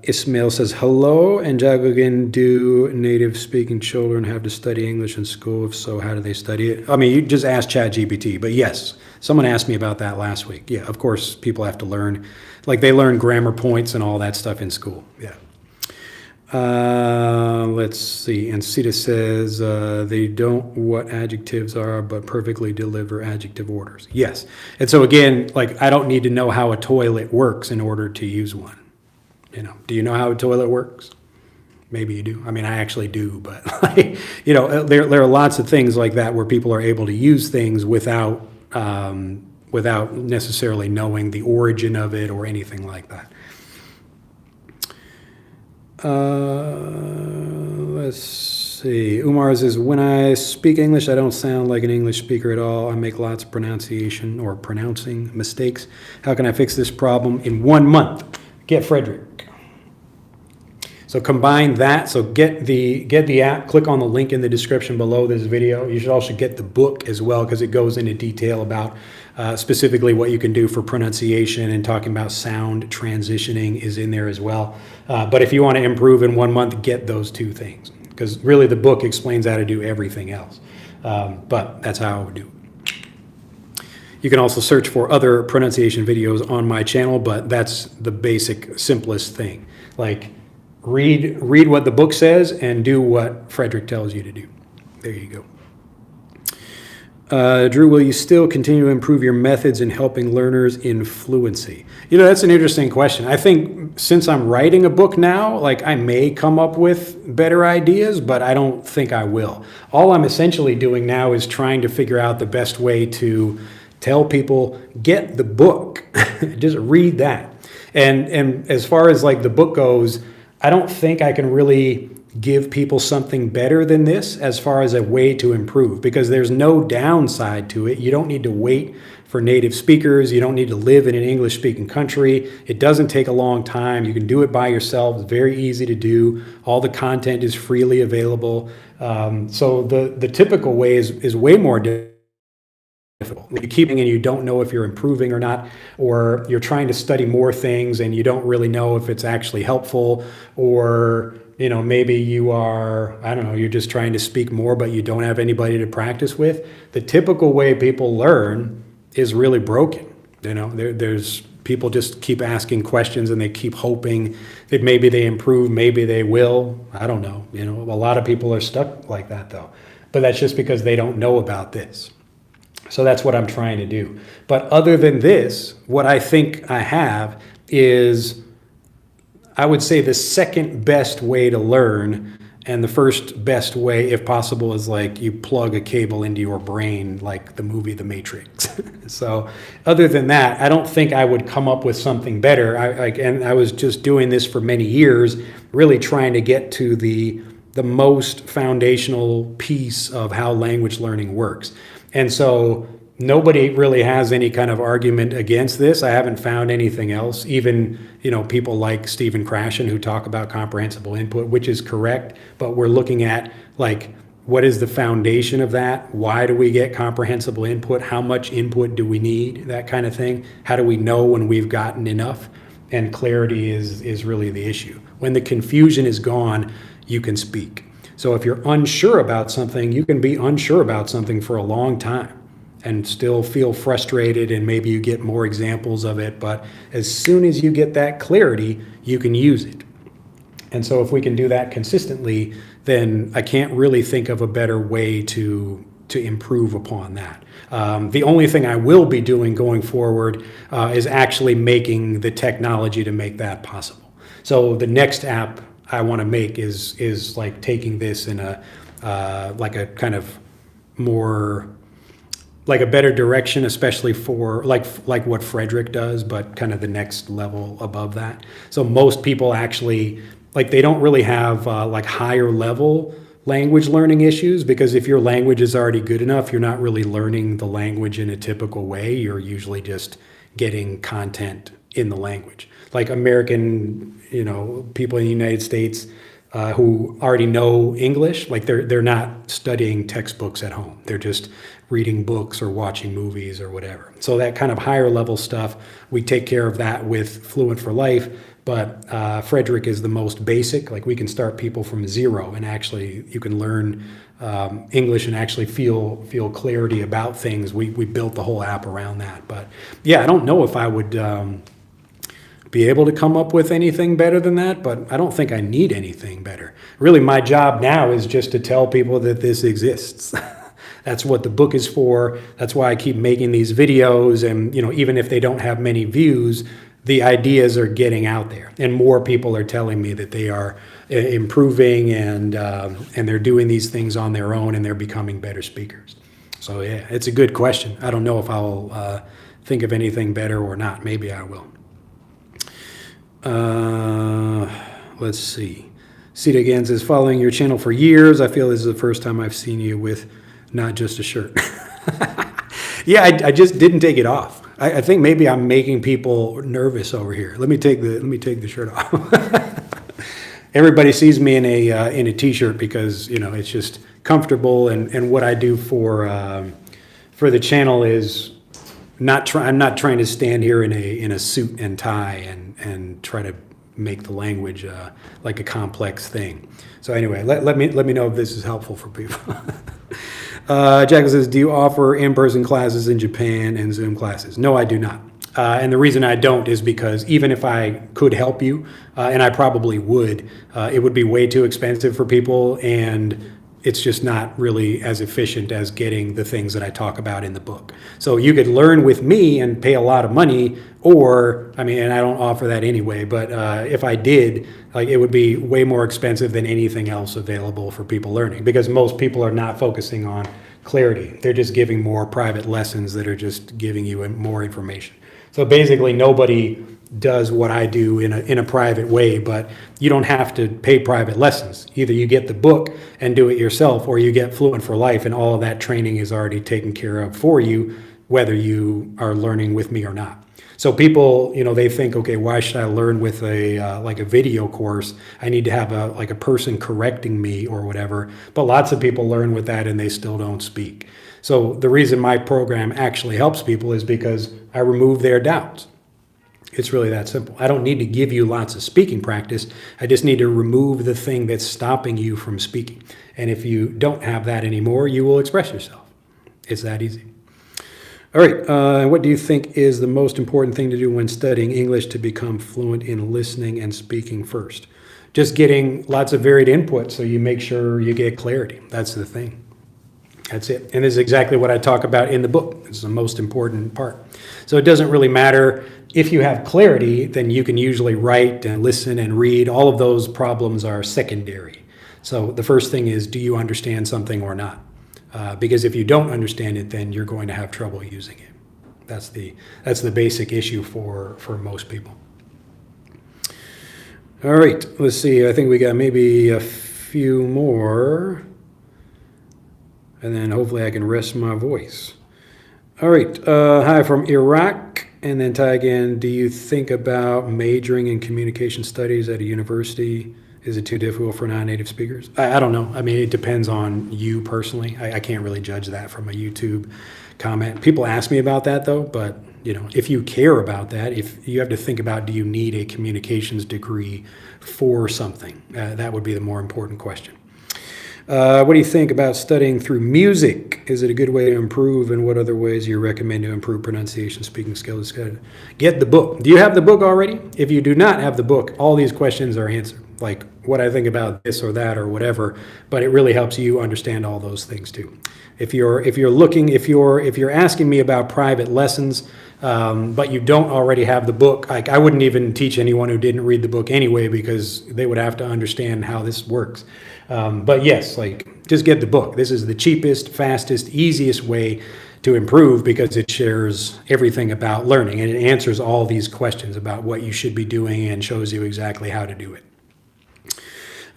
Ismail says, hello, and Jagogan, do native speaking children have to study English in school? If so, how do they study it? I mean, you just asked ChatGPT, but yes, someone asked me about that last week. Yeah, of course, people have to learn, like they learn grammar points and all that stuff in school. Yeah. Let's see. And Sita says, they don't what adjectives are, but perfectly deliver adjective orders. Yes. And so again, like I don't need to know how a toilet works in order to use one. You know, do you know how a toilet works? Maybe you do. I mean, I actually do, but like, you know, there are lots of things like that where people are able to use things without necessarily knowing the origin of it or anything like that. Let's see. Umar says, when I speak English, I don't sound like an English speaker at all. I make lots of pronunciation or pronouncing mistakes. How can I fix this problem in 1 month? Get Frederick. So combine that. So get the app, click on the link in the description below this video. You should also get the book as well, because it goes into detail about specifically what you can do for pronunciation, and talking about sound transitioning is in there as well. But if you want to improve in 1 month, get those two things, because really the book explains how to do everything else. But that's how I would do it. You can also search for other pronunciation videos on my channel, but that's the basic, simplest thing. Like, read what the book says and do what Frederick tells you to do. There you go. Drew, will you still continue to improve your methods in helping learners in fluency? You know, that's an interesting question. I think since I'm writing a book now, like, I may come up with better ideas, but I don't think I will. All I'm essentially doing now is trying to figure out the best way to tell people, get the book, just read that. And as far as like the book goes, I don't think I can really give people something better than this as far as a way to improve, because there's no downside to it. You don't need to wait for native speakers. You don't need to live in an English-speaking country. It doesn't take a long time. You can do it by yourself. It's very easy to do. All the content is freely available. So the typical way is way more difficult. You're keeping and you don't know if you're improving or not, or you're trying to study more things and you don't really know if it's actually helpful, or you know, maybe you are, I don't know, you're just trying to speak more but you don't have anybody to practice with. The typical way people learn is really broken. You know, there's people just keep asking questions and they keep hoping that maybe they improve, maybe they will. I don't know. You know, a lot of people are stuck like that though, but that's just because they don't know about this. So that's what I'm trying to do. But other than this, what I think I have is, I would say, the second best way to learn, and the first best way, if possible, is like you plug a cable into your brain, like the movie The Matrix. So other than that, I don't think I would come up with something better. And I was just doing this for many years, really trying to get to the most foundational piece of how language learning works. And so nobody really has any kind of argument against this. I haven't found anything else. Even, you know, people like Stephen Krashen who talk about comprehensible input, which is correct, but we're looking at like, what is the foundation of that? Why do we get comprehensible input? How much input do we need? That kind of thing. How do we know when we've gotten enough? And clarity is really the issue. When the confusion is gone, you can speak. So if you're unsure about something, you can be unsure about something for a long time and still feel frustrated, and maybe you get more examples of it. But as soon as you get that clarity, you can use it. And so if we can do that consistently, then I can't really think of a better way to improve upon that. The only thing I will be doing going forward is actually making the technology to make that possible. So the next app I want to make is like taking this in a like a kind of more like a better direction, especially for like what Frederick does, but kind of the next level above that. So most people actually, like, they don't really have like higher level language learning issues, because if your language is already good enough, you're not really learning the language in a typical way. You're usually just getting content in the language. Like American, you know, people in the United States who already know English, like they're not studying textbooks at home. They're just reading books or watching movies or whatever. So that kind of higher level stuff, we take care of that with Fluent for Life. But Frederick is the most basic. Like, we can start people from zero, and actually you can learn English and actually feel clarity about things. We built the whole app around that. But yeah, I don't know if I would be able to come up with anything better than that, but I don't think I need anything better. Really, my job now is just to tell people that this exists. That's what the book is for. That's why I keep making these videos. And, you know, even if they don't have many views, the ideas are getting out there, and more people are telling me that they are improving and they're doing these things on their own, and they're becoming better speakers. So yeah, it's a good question. I don't know if I'll think of anything better or not. Maybe I will. Let's see. See it again, says, following your channel for years. I feel this is the first time I've seen you with not just a shirt. Yeah, I just didn't take it off. I think maybe I'm making people nervous over here. Let me take the shirt off. Everybody sees me in a t-shirt because it's just comfortable, and what I do for the channel is I'm not trying to stand here in a suit and tie and try to make the language like a complex thing. So anyway, let me know if this is helpful for people. Jack says, do you offer in-person classes in Japan and Zoom classes? No, I do not. And the reason I don't is because even if I could help you, and I probably would, it would be way too expensive for people, and it's just not really as efficient as getting the things that I talk about in the book. So you could learn with me and pay a lot of money, or, and I don't offer that anyway, but if I did, it would be way more expensive than anything else available for people learning, because most people are not focusing on clarity. They're just giving more private lessons that are just giving you more information. So basically nobody does what I do in a private way, but you don't have to pay private lessons. Either you get the book and do it yourself, or you get Fluent for Life, and all of that training is already taken care of for you, whether you are learning with me or not. So people, they think, okay, why should I learn with a video course? I need to have a person correcting me or whatever. But lots of people learn with that and they still don't speak. So the reason my program actually helps people is because I remove their doubts. It's really that simple. I don't need to give you lots of speaking practice. I just need to remove the thing that's stopping you from speaking. And if you don't have that anymore, you will express yourself. It's that easy. All right, what do you think is the most important thing to do when studying English to become fluent in listening and speaking first? Just getting lots of varied input so you make sure you get clarity. That's the thing. That's it. And this is exactly what I talk about in the book. It's the most important part. So it doesn't really matter if you have clarity, then you can usually write and listen and read. All of those problems are secondary. So the first thing is, do you understand something or not? Because if you don't understand it, then you're going to have trouble using it. That's the basic issue for most people. All right, let's see. I think we got maybe a few more, and then hopefully I can rest my voice. All right, hi from Iraq, and then Ty again. Do you think about majoring in communication studies at a university? Is it too difficult for non-native speakers? I don't know. It depends on you personally. I can't really judge that from a YouTube comment. People ask me about that though, but if you care about that, if you have to think about, do you need a communications degree for something? That would be the more important question. What do you think about studying through music? Is it a good way to improve, and what other ways do you recommend to improve pronunciation, speaking skills? Get the book. Do you have the book already? If you do not have the book, all these questions are answered, like what I think about this or that or whatever, but it really helps you understand all those things too. If you're asking me about private lessons, but you don't already have the book, I wouldn't even teach anyone who didn't read the book anyway, because they would have to understand how this works. But yes, just get the book. This is the cheapest, fastest, easiest way to improve, because it shares everything about learning, and it answers all these questions about what you should be doing and shows you exactly how to do it.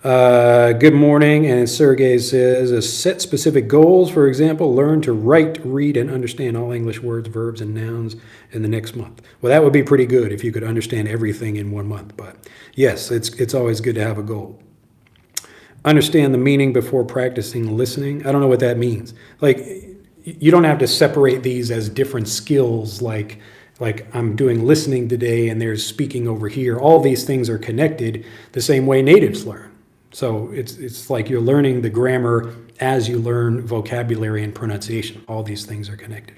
Good morning, and Sergey says, set specific goals. For example, learn to write, read, and understand all English words, verbs, and nouns in the next month. Well, that would be pretty good if you could understand everything in 1 month, but yes, it's always good to have a goal. Understand the meaning before practicing listening. I don't know what that means. You don't have to separate these as different skills, like I'm doing listening today and there's speaking over here. All these things are connected the same way natives learn. So it's like you're learning the grammar as you learn vocabulary and pronunciation. All these things are connected.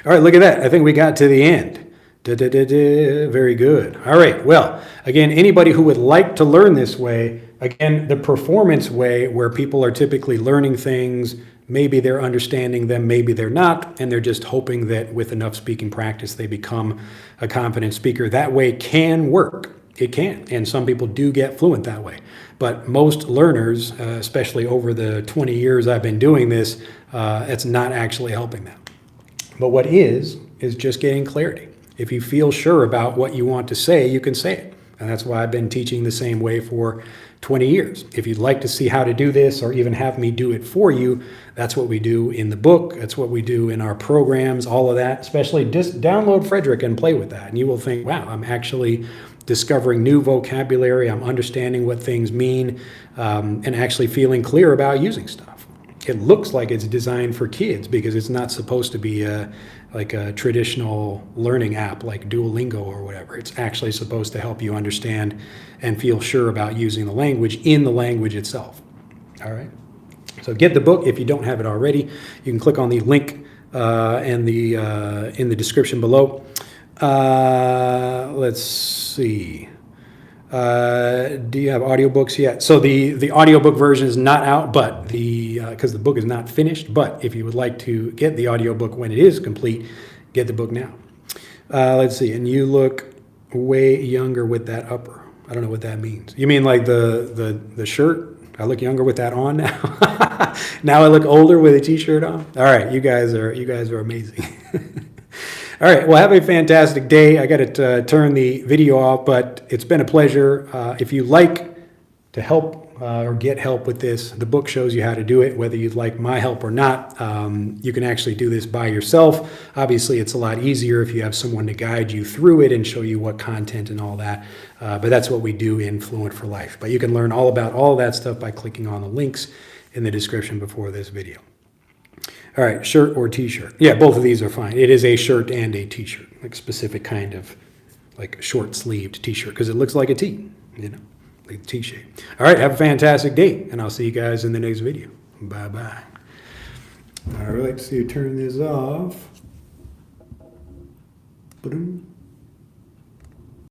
All right, look at that. I think we got to the end. Very good. All right, well, again, anybody who would like to learn this way, again, the performance way, where people are typically learning things, maybe they're understanding them, maybe they're not, and they're just hoping that with enough speaking practice they become a confident speaker. That way can work. It can, and some people do get fluent that way. But most learners, especially over the 20 years I've been doing this, it's not actually helping them. But what is just getting clarity. If you feel sure about what you want to say, you can say it. And that's why I've been teaching the same way for 20 years. If you'd like to see how to do this or even have me do it for you, that's what we do in the book. That's what we do in our programs, all of that. Especially just download Frederick and play with that. And you will think, wow, I'm actually discovering new vocabulary. I'm understanding what things mean and actually feeling clear about using stuff. It looks like it's designed for kids because it's not supposed to be like a traditional learning app like Duolingo or whatever. It's actually supposed to help you understand and feel sure about using the language in the language itself. All right. So get the book if you don't have it already. You can click on the link in the description below. Let's see. Do you have audiobooks yet? So the audiobook version is not out, but because the book is not finished. But if you would like to get the audiobook when it is complete, get the book now. Let's see. And you look way younger with that upper. I don't know what that means. You mean like the shirt? I look younger with that on now. Now I look older with a t-shirt on. All right, you guys are amazing. All right, well, have a fantastic day. I got to turn the video off, but it's been a pleasure. If you like to help or get help with this, the book shows you how to do it, whether you'd like my help or not. You can actually do this by yourself. Obviously, it's a lot easier if you have someone to guide you through it and show you what content and all that. But that's what we do in Fluent for Life. But you can learn all about all of that stuff by clicking on the links in the description before this video. All right, shirt or t-shirt. Yeah, both of these are fine. It is a shirt and a t-shirt, like specific kind of like short-sleeved t-shirt because it looks like a T, you know, like a T shape. All right, have a fantastic day, and I'll see you guys in the next video. Bye-bye. All right, so you turn this off. Ba-dum.